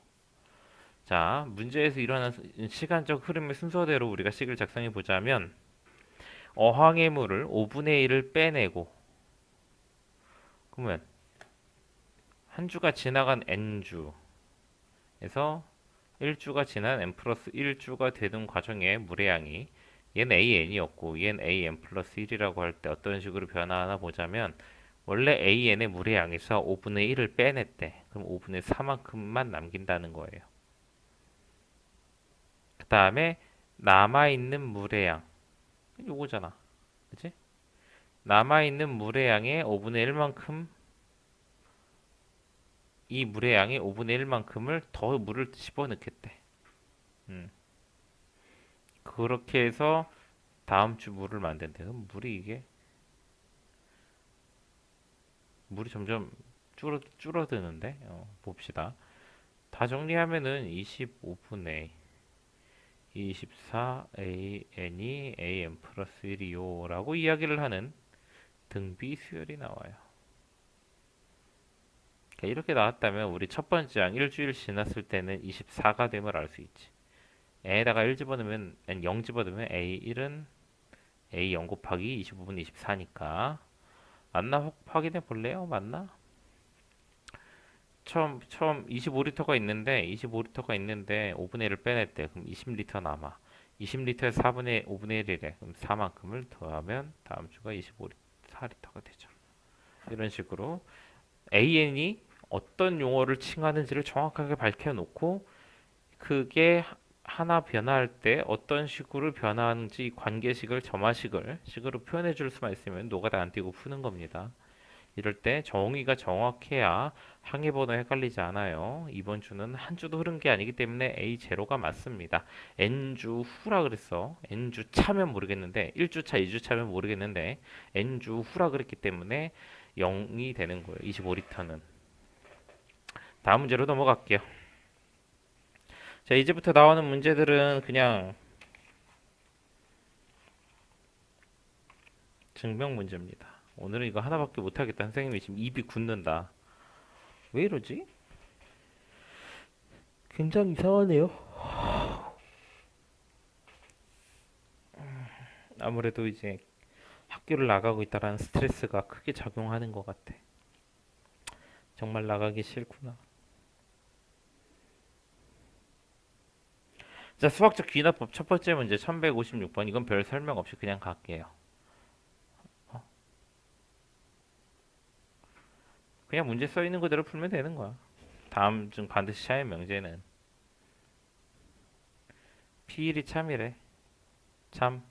자, 문제에서 일어난 시간적 흐름의 순서대로 우리가 식을 작성해 보자면 어항의 물을 5분의 1을 빼내고 그러면 한 주가 지나간 n주에서 1주가 지난 n 플러스 1주가 되는 과정의 물의 양이 얘는 AN이었고 얘는 AN 플러스 1이라고 할 때 어떤 식으로 변화하나 보자면 원래 AN의 물의 양에서 5분의 1을 빼냈대. 그럼 5분의 4만큼만 남긴다는 거예요. 그 다음에 남아있는 물의 양 요거잖아. 그치? 남아있는 물의 양의 5분의 1만큼 이 물의 양의 5분의 1만큼을 더 물을 집어넣겠대. 음. 그렇게 해서 다음 주 물을 만든대. 그럼 물이 점점 줄어드는데 봅시다. 다 정리하면은 25분의 24 AN이 AM 플러스 1이요 라고 이야기를 하는 등비 수열이 나와요. 이렇게 나왔다면 우리 첫 번째 양 일주일 지났을 때는 24가 됨을 알 수 있지. n에다가 1 집어넣으면 n 0 집어넣으면 a1은 a0 곱하기 25분의 24니까 맞나 확인해 볼래요? 맞나? 처음 25리터가 있는데 5분의 1을 빼냈대. 그럼 20리터 남아. 20리터에서 5분의 1이래. 그럼 4만큼을 더하면 다음 주가 4리터가 되죠. 이런 식으로 AN이 어떤 용어를 칭하는지를 정확하게 밝혀놓고 그게 하나 변화할 때 어떤 식으로 변화하는지 관계식을 점화식을 식으로 표현해 줄 수만 있으면 노가다 안 띄고 푸는 겁니다. 이럴 때 정의가 정확해야 항해번호 헷갈리지 않아요. 이번 주는 한 주도 흐른 게 아니기 때문에 A0가 맞습니다. N주 후라 그랬어. N주 차면 모르겠는데 1주 차, 2주 차면 모르겠는데 N주 후라 그랬기 때문에 0이 되는 거예요. 25리터는. 다음 문제로 넘어갈게요. 자, 이제부터 나오는 문제들은 그냥 증명 문제입니다. 오늘은 이거 하나밖에 못하겠다. 선생님이 지금 입이 굳는다. 왜 이러지? 굉장히 이상하네요. 아무래도 이제 학교를 나가고 있다라는 스트레스가 크게 작용하는 것 같아. 정말 나가기 싫구나. 자, 수학적 귀납법 첫 번째 문제 1156번. 이건 별 설명 없이 그냥 갈게요. 그냥 문제 써 있는 그대로 풀면 되는 거야. 다음 중 반드시 샤의 명제는 P1이 참이래. 참.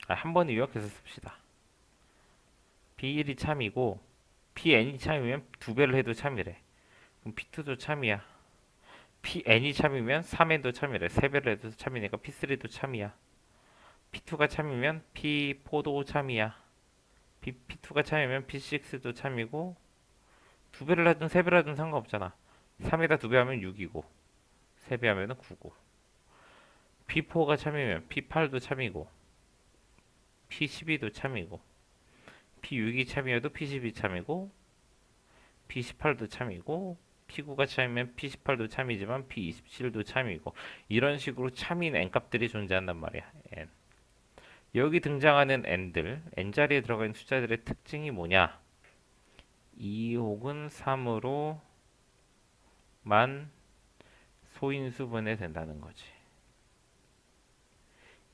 한 번 요약해서 씁시다. P1이 참이고 PN이 참이면 두 배를 해도 참이래. 그럼 P2도 참이야. PN이 참이면 3N도 참이래. 세 배를 해도 참이니까 P3도 참이야. P2가 참이면 P4도 참이야. P2가 참이면 P6도 참이고 두 배를 하든 세 배를 하든 상관없잖아. 3에다 두 배 하면 6이고 세 배 하면 9고 P4가 참이면 P8도 참이고 P12도 참이고 P6이 참이어도 P12 참이고 P18도 참이고 P9가 참이면 P18도 참이지만 P27도 참이고 이런 식으로 참인 n값들이 존재한단 말이야. n. 여기 등장하는 n들, n자리에 들어가 있는 숫자들의 특징이 뭐냐? 2 혹은 3으로만 소인수분해 된다는 거지.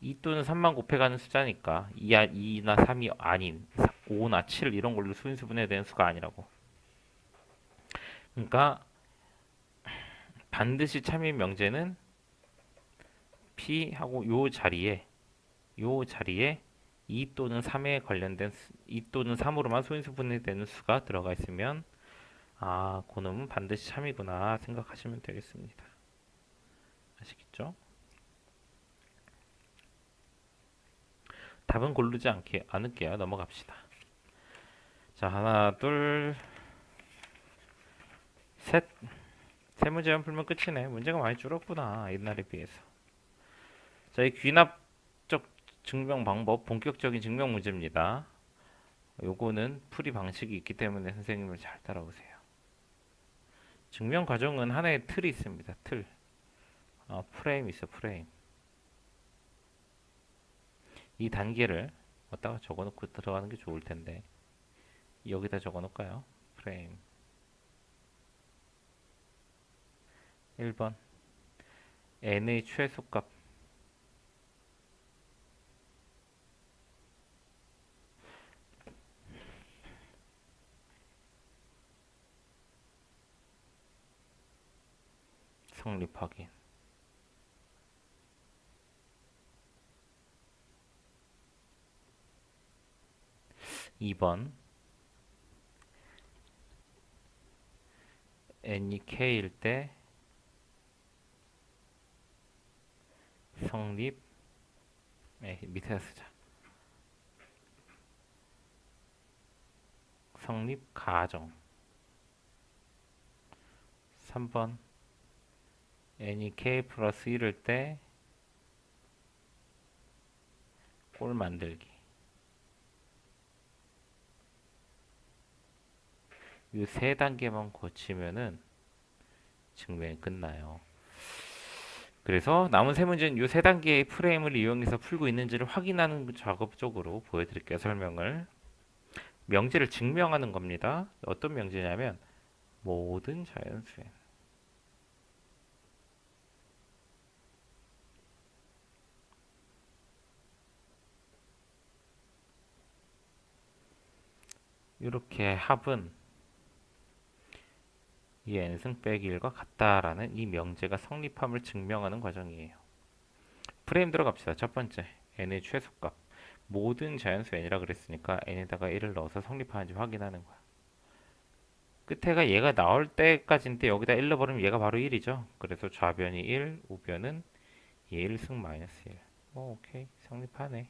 2 또는 3만 곱해가는 숫자니까 2나 3이 아닌 5나 7 이런 걸로 수인수분해야 되는 수가 아니라고. 그러니까 반드시 참인 명제는 P 하고 요 자리에 2 또는 3에 관련된 2 또는 3으로만 소인수분해되는 수가 들어가 있으면 아, 그놈은 반드시 참이구나 생각하시면 되겠습니다. 아시겠죠? 답은 고르지 않을게요. 넘어갑시다. 자, 하나, 둘, 셋. 세 문제만 풀면 끝이네. 문제가 많이 줄었구나. 옛날에 비해서. 자, 이 귀납적 증명 방법, 본격적인 증명 문제입니다. 요거는 풀이 방식이 있기 때문에 선생님을 잘 따라오세요. 증명 과정은 하나의 틀이 있습니다. 틀. 프레임 있어, 프레임. 이 단계를 어디다가 적어놓고 들어가는 게 좋을 텐데. 여기다 적어놓을까요? 프레임. 1번. n의 최소값. 성립 확인. 2번. n이 k일 때 성립 밑에다 쓰자. 성립 가정. 3번. n이 k 플러스 1일 때 꼴 만들기. 이 세 단계만 거치면은 증명이 끝나요. 그래서 남은 세 문제는 이 세 단계의 프레임을 이용해서 풀고 있는지를 확인하는 작업 쪽으로 보여드릴게요. 설명을. 명제를 증명하는 겁니다. 어떤 명제냐면 모든 자연수행. 이렇게 합은 이 n승 빼기 1과 같다라는 이 명제가 성립함을 증명하는 과정이에요. 프레임 들어갑시다. 첫 번째, n의 최소값. 모든 자연수 n이라 그랬으니까 n에다가 1을 넣어서 성립하는지 확인하는 거야. 끝에가 얘가 나올 때까지인데 여기다 1 넣어버리면 얘가 바로 1이죠. 그래서 좌변이 1, 우변은 1승 마이너스 1. 오케이. 성립하네.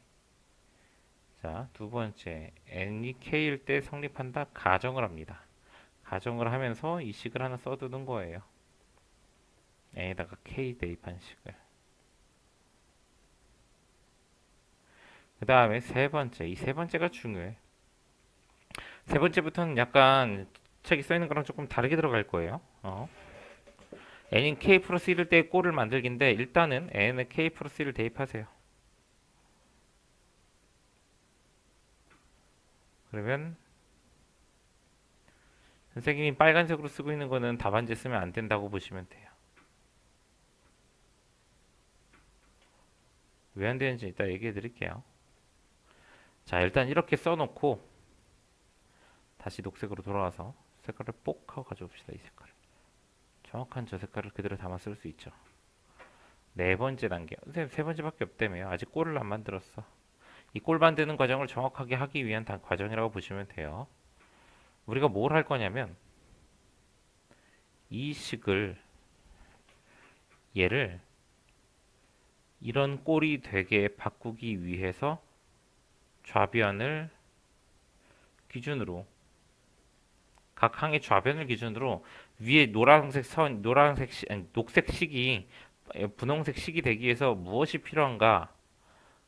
자, 두 번째, n이 k일 때 성립한다. 가정을 합니다. 가정을 하면서 이 식을 하나 써두는 거예요. n에다가 k 대입한 식을. 그 다음에 세 번째, 이 세 번째가 중요해. 세 번째부터는 약간 책이 써있는 거랑 조금 다르게 들어갈 거예요. n인 k 플러스 1일 때의 꼴을 만들기인데 일단은 n에 k 플러스 1을 대입하세요. 그러면 선생님이 빨간색으로 쓰고 있는 거는 답안지 쓰면 안 된다고 보시면 돼요. 왜 안 되는지 이따 얘기해 드릴게요. 자, 일단 이렇게 써놓고 다시 녹색으로 돌아와서 색깔을 뽁 하고 가져옵시다. 이 색깔을. 정확한 저 색깔을 그대로 담아 쓸 수 있죠. 네 번째 단계. 선생님 세 번째밖에 없다며요. 아직 꼴을 안 만들었어. 이 꼴 만드는 과정을 정확하게 하기 위한 과정이라고 보시면 돼요. 우리가 뭘 할 거냐면 이 식을 얘를 이런 꼴이 되게 바꾸기 위해서 좌변을 기준으로 각 항의 좌변을 기준으로 위에 노란색 선, 녹색 식이 분홍색 식이 되기 위해서 무엇이 필요한가?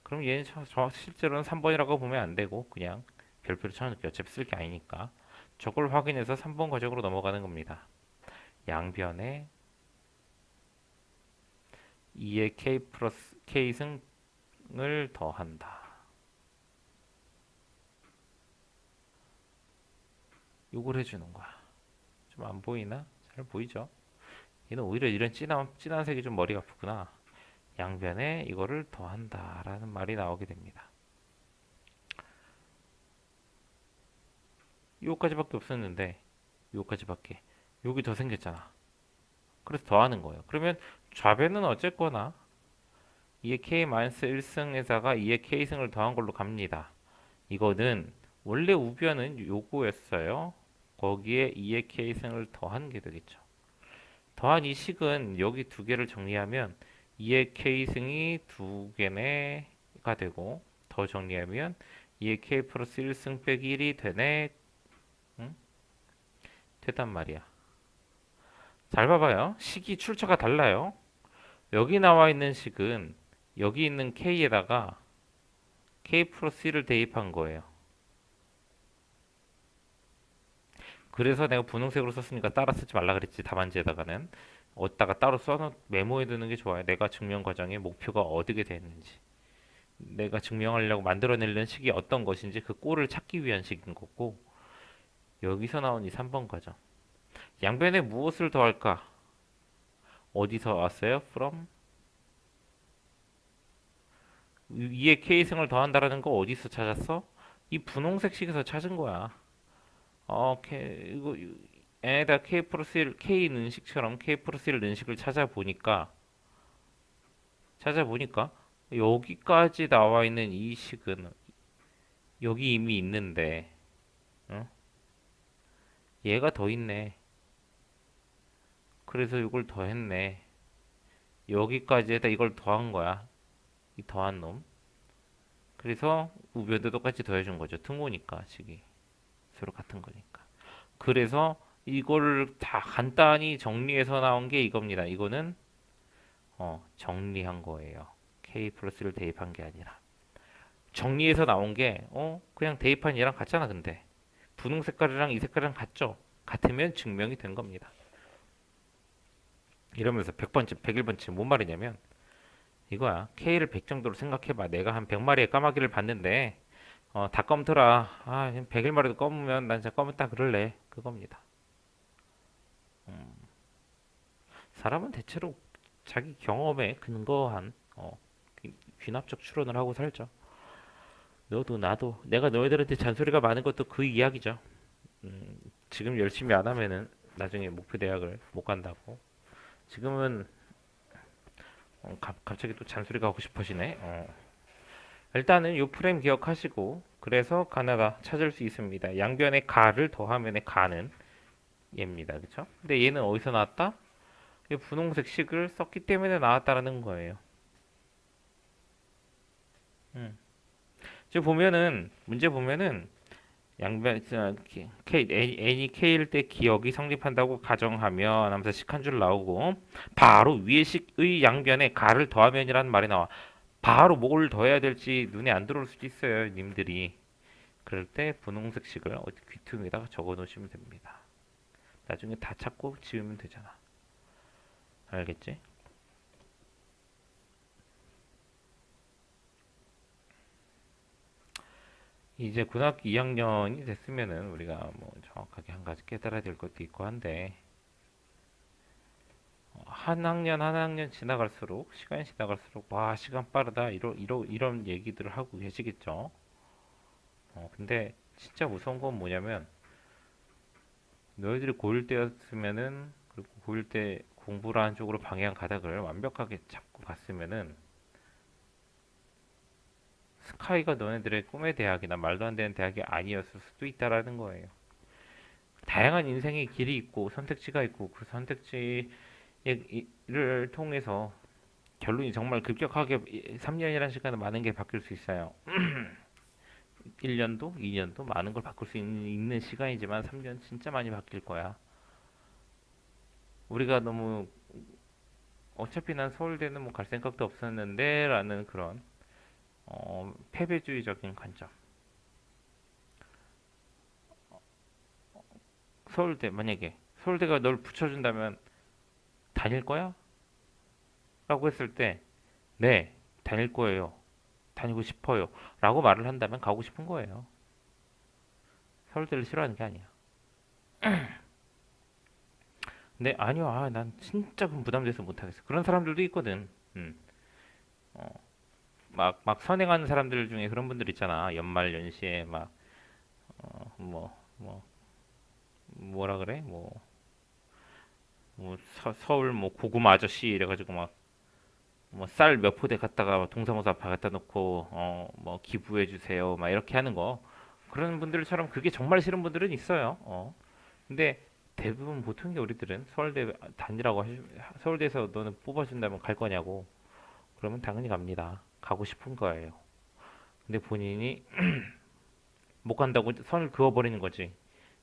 그럼 얘는 실제로는 3번이라고 보면 안 되고 그냥 별표를 쳐놓을게요. 어차피 쓸 게 아니니까. 저걸 확인해서 3번 과정으로 넘어가는 겁니다. 양변에 2의 k 플러스 k승을 더한다. 요걸 해주는 거야. 좀 안 보이나? 잘 보이죠? 얘는 오히려 이런 진한 색이 좀 머리가 아프구나. 양변에 이거를 더한다라는 말이 나오게 됩니다. 요거까지밖에 없었는데 요거까지밖에 여기 더 생겼잖아. 그래서 더하는 거예요. 그러면 좌변은 어쨌거나 2의 k-1승에다가 2의 k승을 더한 걸로 갑니다. 이거는 원래 우변은 요거였어요. 거기에 2의 k승을 더한 게 되겠죠. 더한 이 식은 여기 두 개를 정리하면 2의 k승이 두 개네가 되고 더 정리하면 2의 k 플러스 1승 빼기 1이 되네. 응? 되단 말이야. 잘 봐봐요. 식이 출처가 달라요. 여기 나와 있는 식은 여기 있는 k에다가 k 플러스 1을 대입한 거예요. 그래서 내가 분홍색으로 썼으니까 따라 쓰지 말라 그랬지. 답안지에다가는 어디다가 따로 써놓 메모해 두는 게 좋아요. 내가 증명 과정의 목표가 어떻게 됐는지, 내가 증명하려고 만들어내려는 식이 어떤 것인지 그 꼴을 찾기 위한 식인 거고, 여기서 나온 이 3번 과정, 양변에 무엇을 더할까? 어디서 왔어요? from 2의 k승을 더한다라는 거 어디서 찾았어? 이 분홍색 식에서 찾은 거야. 이거 에다 k 플러스 1, k 는식처럼 k 플러스 1 는식을 찾아보니까 여기까지 나와 있는 이 식은 여기 이미 있는데, 어? 얘가 더 있네. 그래서 이걸 더했네. 여기까지에다 이걸 더한 거야. 이 더한 놈. 그래서 우변도 똑같이 더해준 거죠. 등호니까 식이 서로 같은 거니까. 그래서 이거를 다 간단히 정리해서 나온 게 이겁니다. 이거는 정리한 거예요. k 플러스를 대입한 게 아니라 정리해서 나온 게 그냥 대입한 얘랑 같잖아. 근데 분홍 색깔이랑 이 색깔이랑 같죠? 같으면 증명이 된 겁니다. 이러면서 100번째, 101번째 뭔 말이냐면 이거야. K를 100 정도로 생각해봐. 내가 한 100마리의 까마귀를 봤는데 다 검더라. 101마리도 검으면 난 진짜 검었다 그럴래. 그겁니다. 사람은 대체로 자기 경험에 근거한 귀납적 추론을 하고 살죠. 너도 나도 내가 너희들한테 잔소리가 많은 것도 그 이야기죠. 지금 열심히 안 하면은 나중에 목표 대학을 못 간다고. 지금은 갑자기 또 잔소리가 하고 싶어지네. 일단은 이 프레임 기억하시고 그래서 가나다 찾을 수 있습니다. 양변에 가를 더하면의 가는 얘입니다. 그렇죠? 근데 얘는 어디서 나왔다? 이 분홍색 식을 썼기 때문에 나왔다라는 거예요. 음. 지금 보면은 문제 보면은 양변 n이 k일 때 기억이 성립한다고 가정하면 하면서 식 한 줄 나오고 바로 위의 식의 양변에 가를 더하면이라는 말이 나와. 바로 뭘 더해야 될지 눈에 안 들어올 수도 있어요, 님들이. 그럴 때 분홍색 식을 어디 귀퉁이에다가 적어 놓으시면 됩니다. 나중에 다 찾고 지우면 되잖아. 알겠지? 이제 고등학교 2학년이 됐으면은 우리가 뭐 정확하게 한 가지 깨달아야 될 것도 있고 한데 한 학년 지나갈수록 시간이 지나갈수록 와 시간 빠르다 이런 얘기들을 하고 계시겠죠. 근데 진짜 무서운 건 뭐냐면 너희들이 고1 때였으면은 그리고 고1 때 공부를 하는 쪽으로 방향 가닥을 완벽하게 잡고 갔으면은 스카이가 너네들의 꿈의 대학이나 말도 안 되는 대학이 아니었을 수도 있다라는 거예요. 다양한 인생의 길이 있고 선택지가 있고 그 선택지를 통해서 결론이 정말 급격하게 3년이라는 시간에 많은 게 바뀔 수 있어요. 1년도, 2년도 많은 걸 바꿀 수 있는 시간이지만 3년 진짜 많이 바뀔 거야. 우리가 너무 어차피 난 서울대는 뭐 갈 생각도 없었는데 라는 그런 패배주의적인 관점. 만약에 서울대가 널 붙여준다면 다닐 거야? 라고 했을 때 네, 다닐 거예요. 다니고 싶어요. 라고 말을 한다면 가고 싶은 거예요. 서울대를 싫어하는 게 아니야. 근데 아니요, 난 진짜 부담돼서 못하겠어. 그런 사람들도 있거든. 막 선행하는 사람들 중에 그런 분들 있잖아. 연말 연시에 막, 뭐라 그래? 서울 뭐 고구마 아저씨 이래가지고 막, 뭐 쌀 몇 포대 갖다가 동사무소 앞에 갖다 놓고, 뭐 기부해 주세요. 막 이렇게 하는 거. 그런 분들처럼 그게 정말 싫은 분들은 있어요. 근데 대부분 보통의 우리들은 서울대 다니라고 서울대에서 너는 뽑아준다면 갈 거냐고. 그러면 당연히 갑니다. 가고 싶은 거예요. 근데 본인이 못 간다고 선을 그어버리는 거지.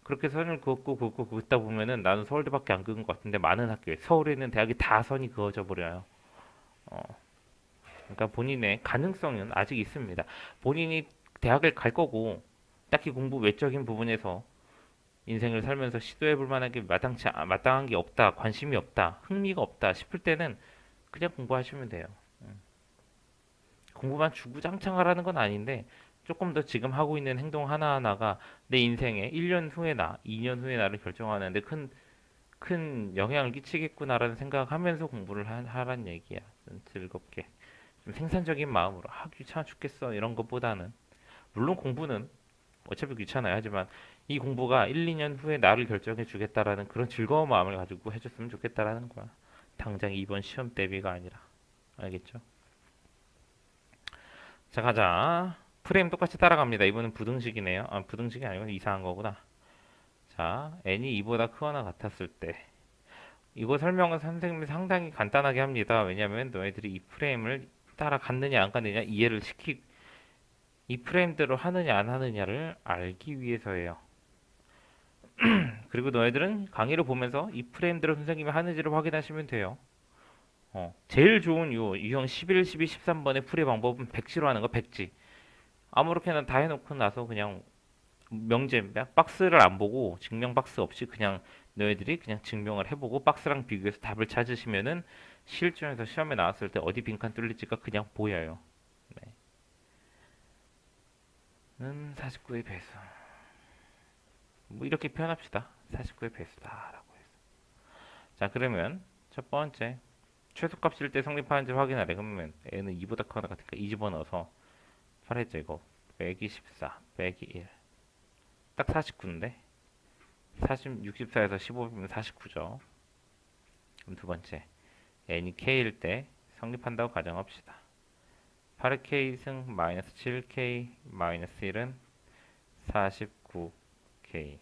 그렇게 선을 그었다 보면은 나는 서울대밖에 안 그은 것 같은데 많은 학교에 서울에 있는 대학이 다 선이 그어져 버려요. 어, 그러니까 본인의 가능성은 아직 있습니다. 본인이 대학을 갈 거고 딱히 공부 외적인 부분에서 인생을 살면서 시도해 볼 만한 게 마땅한 게 없다, 관심이 없다, 흥미가 없다 싶을 때는 그냥 공부하시면 돼요. 공부만 주구장창 하라는 건 아닌데 조금 더 지금 하고 있는 행동 하나하나가 내 인생에 1년 후의 나, 2년 후의 나를 결정하는데 큰 영향을 끼치겠구나라는 생각하면서 공부를 하란 얘기야. 좀 즐겁게. 좀 생산적인 마음으로. 귀찮아 죽겠어. 이런 것보다는. 물론 공부는 어차피 귀찮아요. 하지만 이 공부가 1, 2년 후에 나를 결정해 주겠다라는 그런 즐거운 마음을 가지고 해줬으면 좋겠다라는 거야. 당장 이번 시험 대비가 아니라. 알겠죠? 자, 가자. 프레임 똑같이 따라갑니다. 이번엔 부등식이네요. 부등식이 아니고 이상한 거구나. 자, n이 2보다 크거나 같았을 때. 이거 설명은 선생님이 상당히 간단하게 합니다. 왜냐면 너희들이 이 프레임을 따라갔느냐 안 갔느냐 이 프레임대로 하느냐 안 하느냐를 알기 위해서예요. 그리고 너희들은 강의를 보면서 이 프레임대로 선생님이 하는지를 확인하시면 돼요. 제일 좋은 유형 11, 12, 13번의 풀이 방법은 백지로 하는 거, 백지. 아무렇게나 다 해놓고 나서 그냥 명제, 박스를 안 보고 증명 박스 없이 그냥 너희들이 그냥 증명을 해보고 박스랑 비교해서 답을 찾으시면은 실전에서 시험에 나왔을 때 어디 빈칸 뚫릴지가 그냥 보여요. 네. 는 49의 배수. 뭐 이렇게 표현합시다. 49의 배수다라고 해서. 자, 그러면 첫 번째 최소값일 때 성립하는지 확인하래. 그러면 n은 2보다 크거나 같으니까 2 집어넣어서 8의 제곱 빼기 14 빼기 1. 딱 49인데 64에서 15이면 49죠. 그럼 두 번째 n이 k일 때 성립한다고 가정합시다. 8의 k 승 마이너스 7k 마이너스 1은 49k.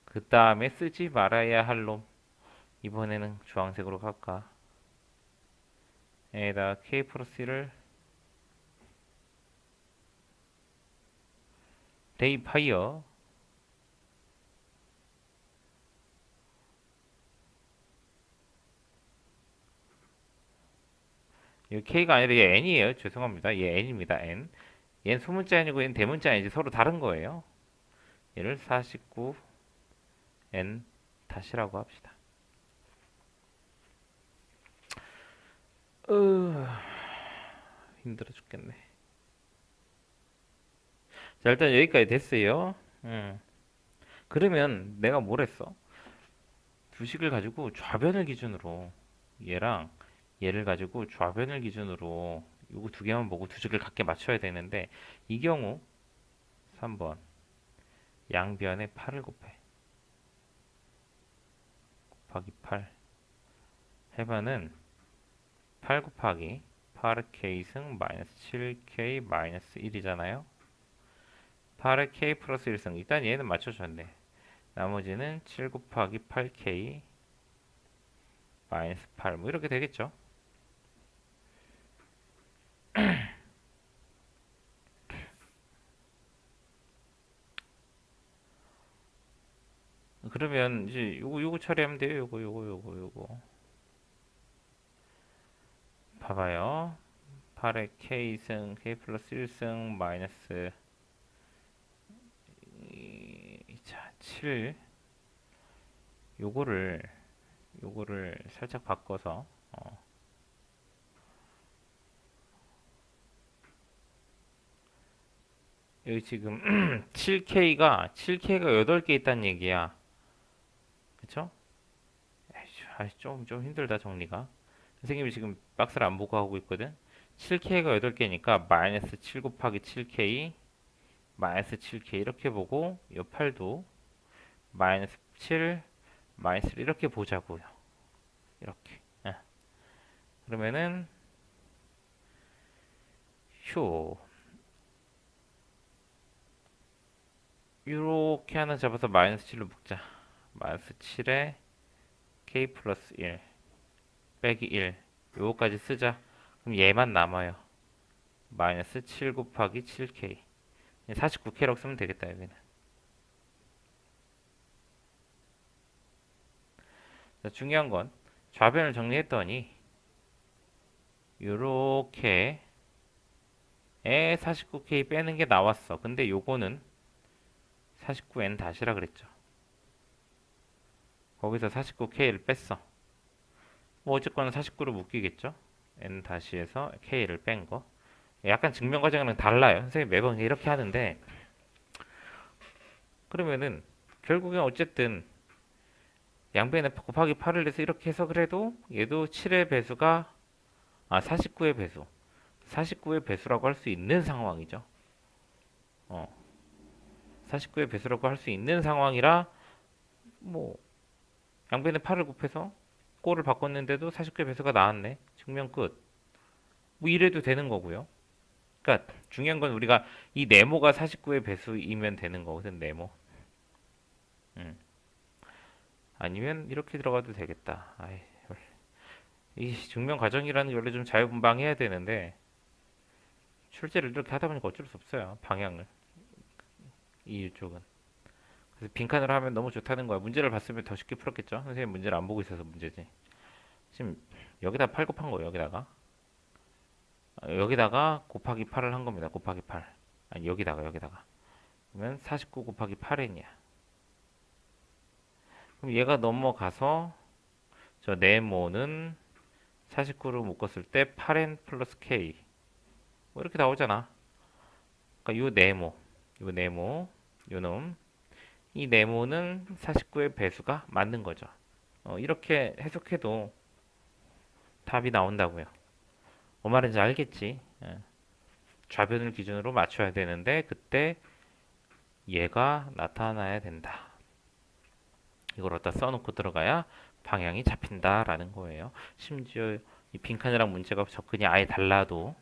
그 다음에 쓰지 말아야 할 놈. 이번에는 주황색으로 갈까? 에다 k 플러스 1을 대입하여 이 k가 아니라 얘 n이에요. 죄송합니다. 얘 n입니다. n. 얘는 소문자 n이고 얘는 대문자 n이지 서로 다른 거예요. 얘를 49 n 다시라고 합시다. 힘들어 죽겠네. 자, 일단 여기까지 됐어요. 그러면 내가 뭘 했어? 두식을 가지고 좌변을 기준으로 얘랑 얘를 가지고 좌변을 기준으로 요거 두 개만 보고 두식을 각게 맞춰야 되는데 이 경우 3번 양변에 8을 곱하기 8 해봐는 8 곱하기 8k 승 마이너스 7k 마이너스 1이잖아요. 8의 k 플러스 1승. 일단 얘는 맞춰줬네. 나머지는 7 곱하기 8k 마이너스 8. 뭐 이렇게 되겠죠. 그러면 이제 요거 처리하면 돼요. 요거. 봐봐요. 8의 k승 k 플러스 1승 마이너스 자, 7 요거를 살짝 바꿔서 여기 지금 7K가 8개 있다는 얘기야. 그쵸? 좀 힘들다 정리가. 선생님이 지금 박스를 안 보고 하고 있거든. 7K가 8개니까 마이너스 7 곱하기 7K 마이너스 7K 이렇게 보고 요 8도 마이너스 7 마이너스 이렇게 보자고요. 이렇게. 그러면은 휴 요렇게 하나 잡아서 마이너스 7로 묶자. 마이너스 7에 K 플러스 1 빼기 1 요거까지 쓰자. 그럼 얘만 남아요. 마이너스 7 곱하기 7K 49K라고 쓰면 되겠다. 여기는 자, 중요한 건 좌변을 정리했더니 요렇게 에 49K 빼는 게 나왔어. 근데 요거는 49N 다시라 그랬죠. 거기서 49K를 뺐어. 뭐 어쨌거나 49로 묶이겠죠. N 다시에서 K를 뺀 거. 약간 증명 과정이랑 달라요. 선생님 매번 이렇게 하는데 그러면은 결국엔 어쨌든 양변에 곱하기 8을 해서 이렇게 해석을 해도 얘도 7의 배수가 49의 배수 49의 배수라고 할 수 있는 상황이죠. 49의 배수라고 할 수 있는 상황이라 뭐 양변에 8을 곱해서 꼴을 바꿨는데도 49의 배수가 나왔네. 증명 끝. 뭐 이래도 되는 거고요. 그러니까 중요한 건 우리가 이 네모가 49의 배수이면 되는 거거든. 네모. 음. 아니면 이렇게 들어가도 되겠다. 이 증명 과정이라는 게 원래 좀 자유분방해야 되는데 출제를 이렇게 하다 보니까 어쩔 수 없어요. 방향을. 이쪽은. 그래서 빈칸으로 하면 너무 좋다는 거야. 문제를 봤으면 더 쉽게 풀었겠죠. 선생님 문제를 안 보고 있어서 문제지. 지금 여기다 8 곱한 거예요. 여기다가 곱하기 8을 한 겁니다. 곱하기 8. 아니 여기다가. 그러면 49 곱하기 8n이야. 그럼 얘가 넘어가서 저 네모는 49로 묶었을 때 8n 플러스 k 뭐 이렇게 나오잖아. 그러니까 요놈 이 네모는 49의 배수가 맞는 거죠. 이렇게 해석해도 답이 나온다고요. 뭐 말인지 알겠지? 좌변을 기준으로 맞춰야 되는데 그때 얘가 나타나야 된다. 이걸 어디다 써놓고 들어가야 방향이 잡힌다라는 거예요. 심지어 이 빈칸이랑 문제가 접근이 아예 달라도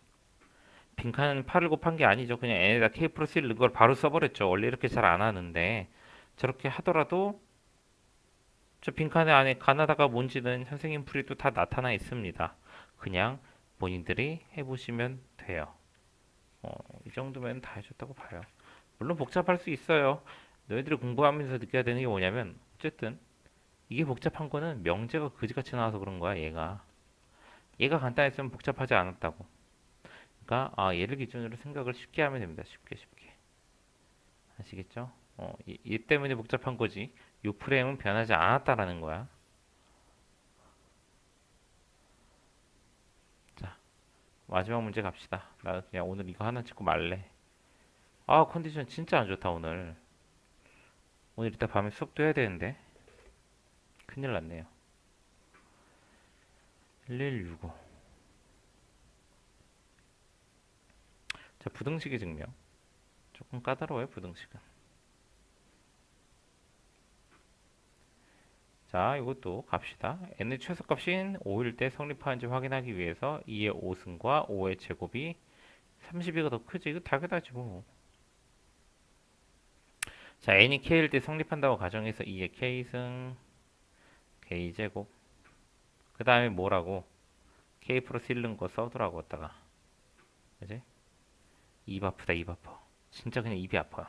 빈칸은 8을 곱한 게 아니죠. 그냥 n에다 k 플러스 1 넣은 걸 바로 써버렸죠. 원래 이렇게 잘 안 하는데 저렇게 하더라도 저 빈칸에 안에 가나다가 뭔지는 선생님 풀이도 다 나타나 있습니다. 그냥 본인들이 해보시면 돼요. 이 정도면 다 해줬다고 봐요. 물론 복잡할 수 있어요. 너희들이 공부하면서 느껴야 되는 게 뭐냐면 어쨌든 이게 복잡한 거는 명제가 그지같이 나와서 그런 거야. 얘가 간단했으면 복잡하지 않았다고. 그러니까 얘를 기준으로 생각을 쉽게 하면 됩니다. 쉽게 아시겠죠? 얘 때문에 복잡한 거지. 요 프레임은 변하지 않았다라는 거야. 자, 마지막 문제 갑시다. 나 그냥 오늘 이거 하나 찍고 말래. 컨디션 진짜 안 좋다 오늘. 오늘 이따 밤에 수업도 해야 되는데 큰일 났네요. 1165. 자, 부등식의 증명. 조금 까다로워요, 부등식은. 자, 이것도 갑시다. n의 최소값인 5일 때 성립하는지 확인하기 위해서 2의 5승과 5의 제곱이 32가 더 크지. 이거 당연하지 뭐. 자, n이 k일 때 성립한다고 가정해서 2의 k승, k제곱. 그 다음에 뭐라고? k 플러스 1 넣은 거 써두라고 했다가. 그지? 입 아프다, 입 아파. 진짜 그냥 입이 아파요.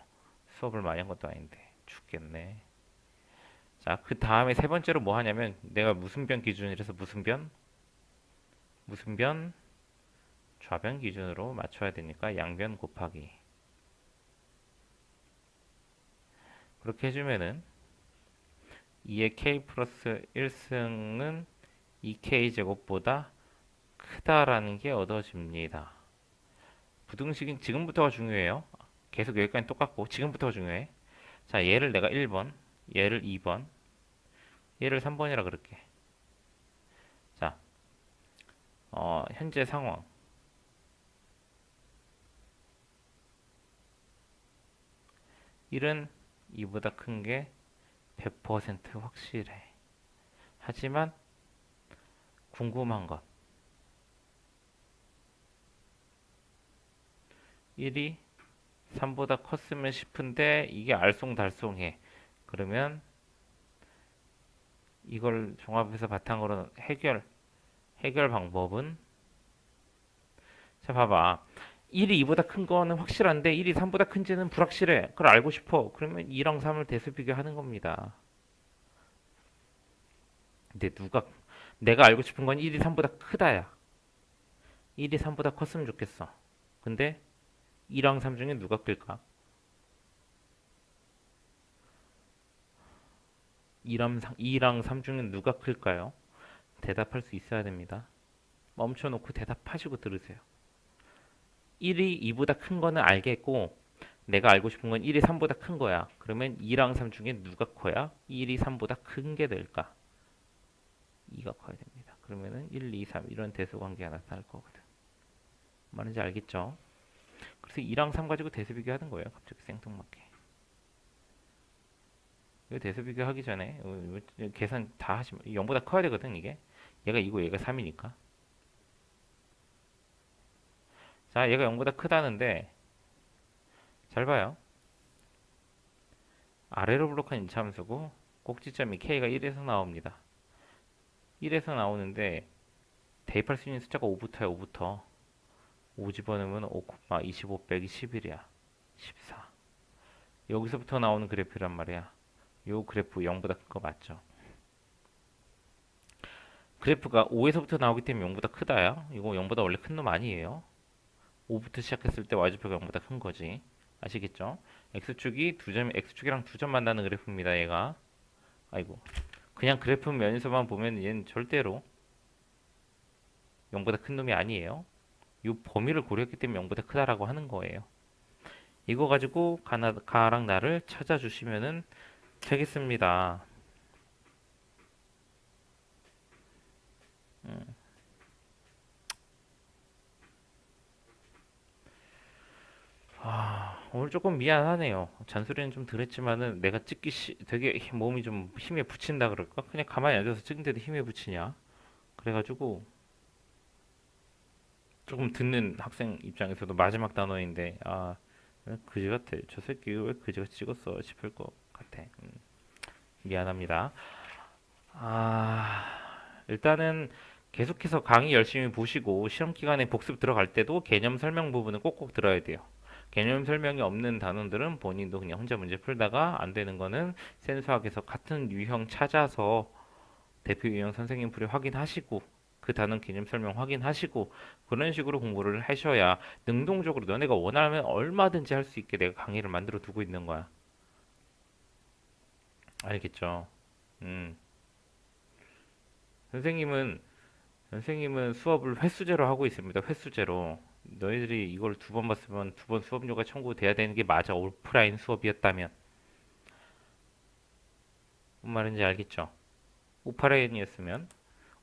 수업을 많이 한 것도 아닌데. 죽겠네. 자, 그 다음에 세 번째로 뭐 하냐면 내가 무슨 변 기준이라서 무슨 변? 좌변 기준으로 맞춰야 되니까 양변 곱하기. 그렇게 해주면은 2의 k 플러스 1승은 2k 제곱보다 크다라는 게 얻어집니다. 부등식은 지금부터가 중요해요. 계속 여기까지 똑같고 지금부터가 중요해. 자, 얘를 내가 1번, 얘를 2번, 얘를 3번이라 그럴게. 자, 현재 상황. 1은 2보다 큰 게 100% 확실해. 하지만 궁금한 것. 1이 3보다 컸으면 싶은데 이게 알쏭달쏭해. 그러면 이걸 종합해서 바탕으로 해결 방법은, 자 봐봐. 1이 2보다 큰 거는 확실한데 1이 3보다 큰지는 불확실해. 그걸 알고 싶어. 그러면 2랑 3을 대수 비교하는 겁니다. 근데 내가 알고 싶은 건 1이 3보다 크다야. 1이 3보다 컸으면 좋겠어. 근데 2랑 3 중에 누가 클까? 2랑 3 중에 누가 클까요? 대답할 수 있어야 됩니다. 멈춰놓고 대답하시고 들으세요. 1이 2보다 큰 거는 알겠고 내가 알고 싶은 건 1이 3보다 큰 거야. 그러면 2랑 3 중에 누가 커야 1이 3보다 큰 게 될까? 2가 커야 됩니다. 그러면은 1, 2, 3 이런 대수 관계가 나타날 거거든. 말인지 알겠죠? 그래서 2랑 3 가지고 대수 비교하는 거예요. 갑자기 생뚱맞게. 이거 대수 비교하기 전에 계산 다 하시면 0보다 커야 되거든 이게. 얘가 2고 얘가 3이니까. 자, 얘가 0보다 크다는데 잘 봐요. 아래로 블록한 인차함수고 꼭지점이 k가 1에서 나옵니다. 1에서 나오는데 대입할 수 있는 숫자가 5부터야. 5부터 5 집어넣으면 5, 25 빼기 11이야. 14. 여기서부터 나오는 그래프란 말이야. 요 그래프 0보다 큰 거 맞죠? 그래프가 5에서부터 나오기 때문에 0보다 크다야. 이거 0보다 원래 큰 놈 아니에요. 5부터 시작했을 때 y좌표가 0보다 큰 거지. 아시겠죠? x축이랑 두 점 만나는 그래프입니다. 얘가. 아이고. 그냥 그래프 면에서만 보면 얘는 절대로 0보다 큰 놈이 아니에요. 이 범위를 고려했기 때문에 0보다 크다라고 하는 거예요. 이거 가지고 가랑 나를 찾아주시면은 되겠습니다. 오늘 조금 미안하네요. 잔소리는 좀 덜했지만은 내가 되게 몸이 좀 힘에 부친다 그럴까? 그냥 가만히 앉아서 찍는데도 힘에 부치냐? 그래가지고 조금 듣는 학생 입장에서도 마지막 단어인데 왜 그지 같아. 저 새끼 왜 그지같이 찍었어 싶을 것 같아. 미안합니다. 일단은 계속해서 강의 열심히 보시고 시험 기간에 복습 들어갈 때도 개념 설명 부분은 꼭꼭 들어야 돼요. 개념 설명이 없는 단원들은 본인도 그냥 혼자 문제 풀다가 안 되는 거는 센수학에서 같은 유형 찾아서 대표 유형 선생님 풀이 확인하시고 그 단원 개념 설명 확인하시고 그런 식으로 공부를 하셔야 능동적으로 너네가 원하면 얼마든지 할 수 있게 내가 강의를 만들어 두고 있는 거야. 알겠죠? 음. 선생님은 수업을 횟수제로 하고 있습니다. 횟수제로. 너희들이 이걸 두 번 봤으면 두 번 수업료가 청구돼야 되는 게 맞아. 오프라인 수업이었다면. 뭔 말인지 알겠죠? 오프라인이었으면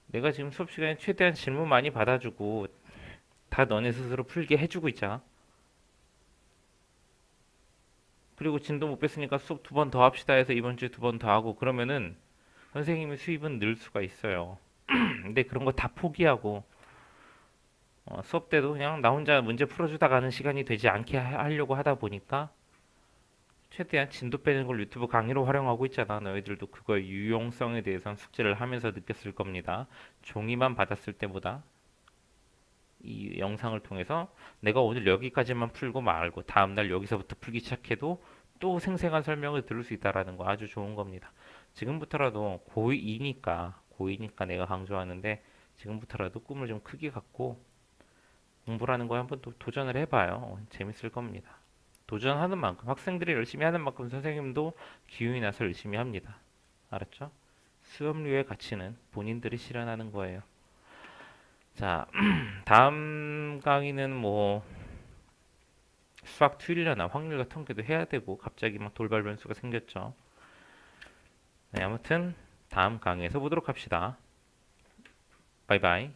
내가 지금 수업 시간에 최대한 질문 많이 받아주고 다 너네 스스로 풀게 해주고 있잖아. 그리고 진도 못 뺐으니까 수업 두 번 더 합시다 해서 이번 주에 두 번 더 하고 그러면은 선생님의 수입은 늘 수가 있어요. 근데 그런 거 다 포기하고 수업 때도 그냥 나 혼자 문제 풀어주다 가는 시간이 되지 않게 하려고 하다 보니까 최대한 진도 빼는 걸 유튜브 강의로 활용하고 있잖아. 너희들도 그거의 유용성에 대해서는 숙제를 하면서 느꼈을 겁니다. 종이만 받았을 때보다 이 영상을 통해서 내가 오늘 여기까지만 풀고 말고 다음날 여기서부터 풀기 시작해도 또 생생한 설명을 들을 수 있다라는 거 아주 좋은 겁니다. 지금부터라도 고2니까 내가 강조하는데 지금부터라도 꿈을 좀 크게 갖고 공부라는 거에 한번 또 도전을 해봐요. 재밌을 겁니다. 도전하는 만큼 학생들이 열심히 하는 만큼 선생님도 기운이 나서 열심히 합니다. 알았죠? 수업료의 가치는 본인들이 실현하는 거예요. 자, 다음 강의는 뭐 수학 트일러나 확률과 통계도 해야 되고 갑자기 막 돌발 변수가 생겼죠. 네, 아무튼 다음 강의에서 보도록 합시다. 바이바이.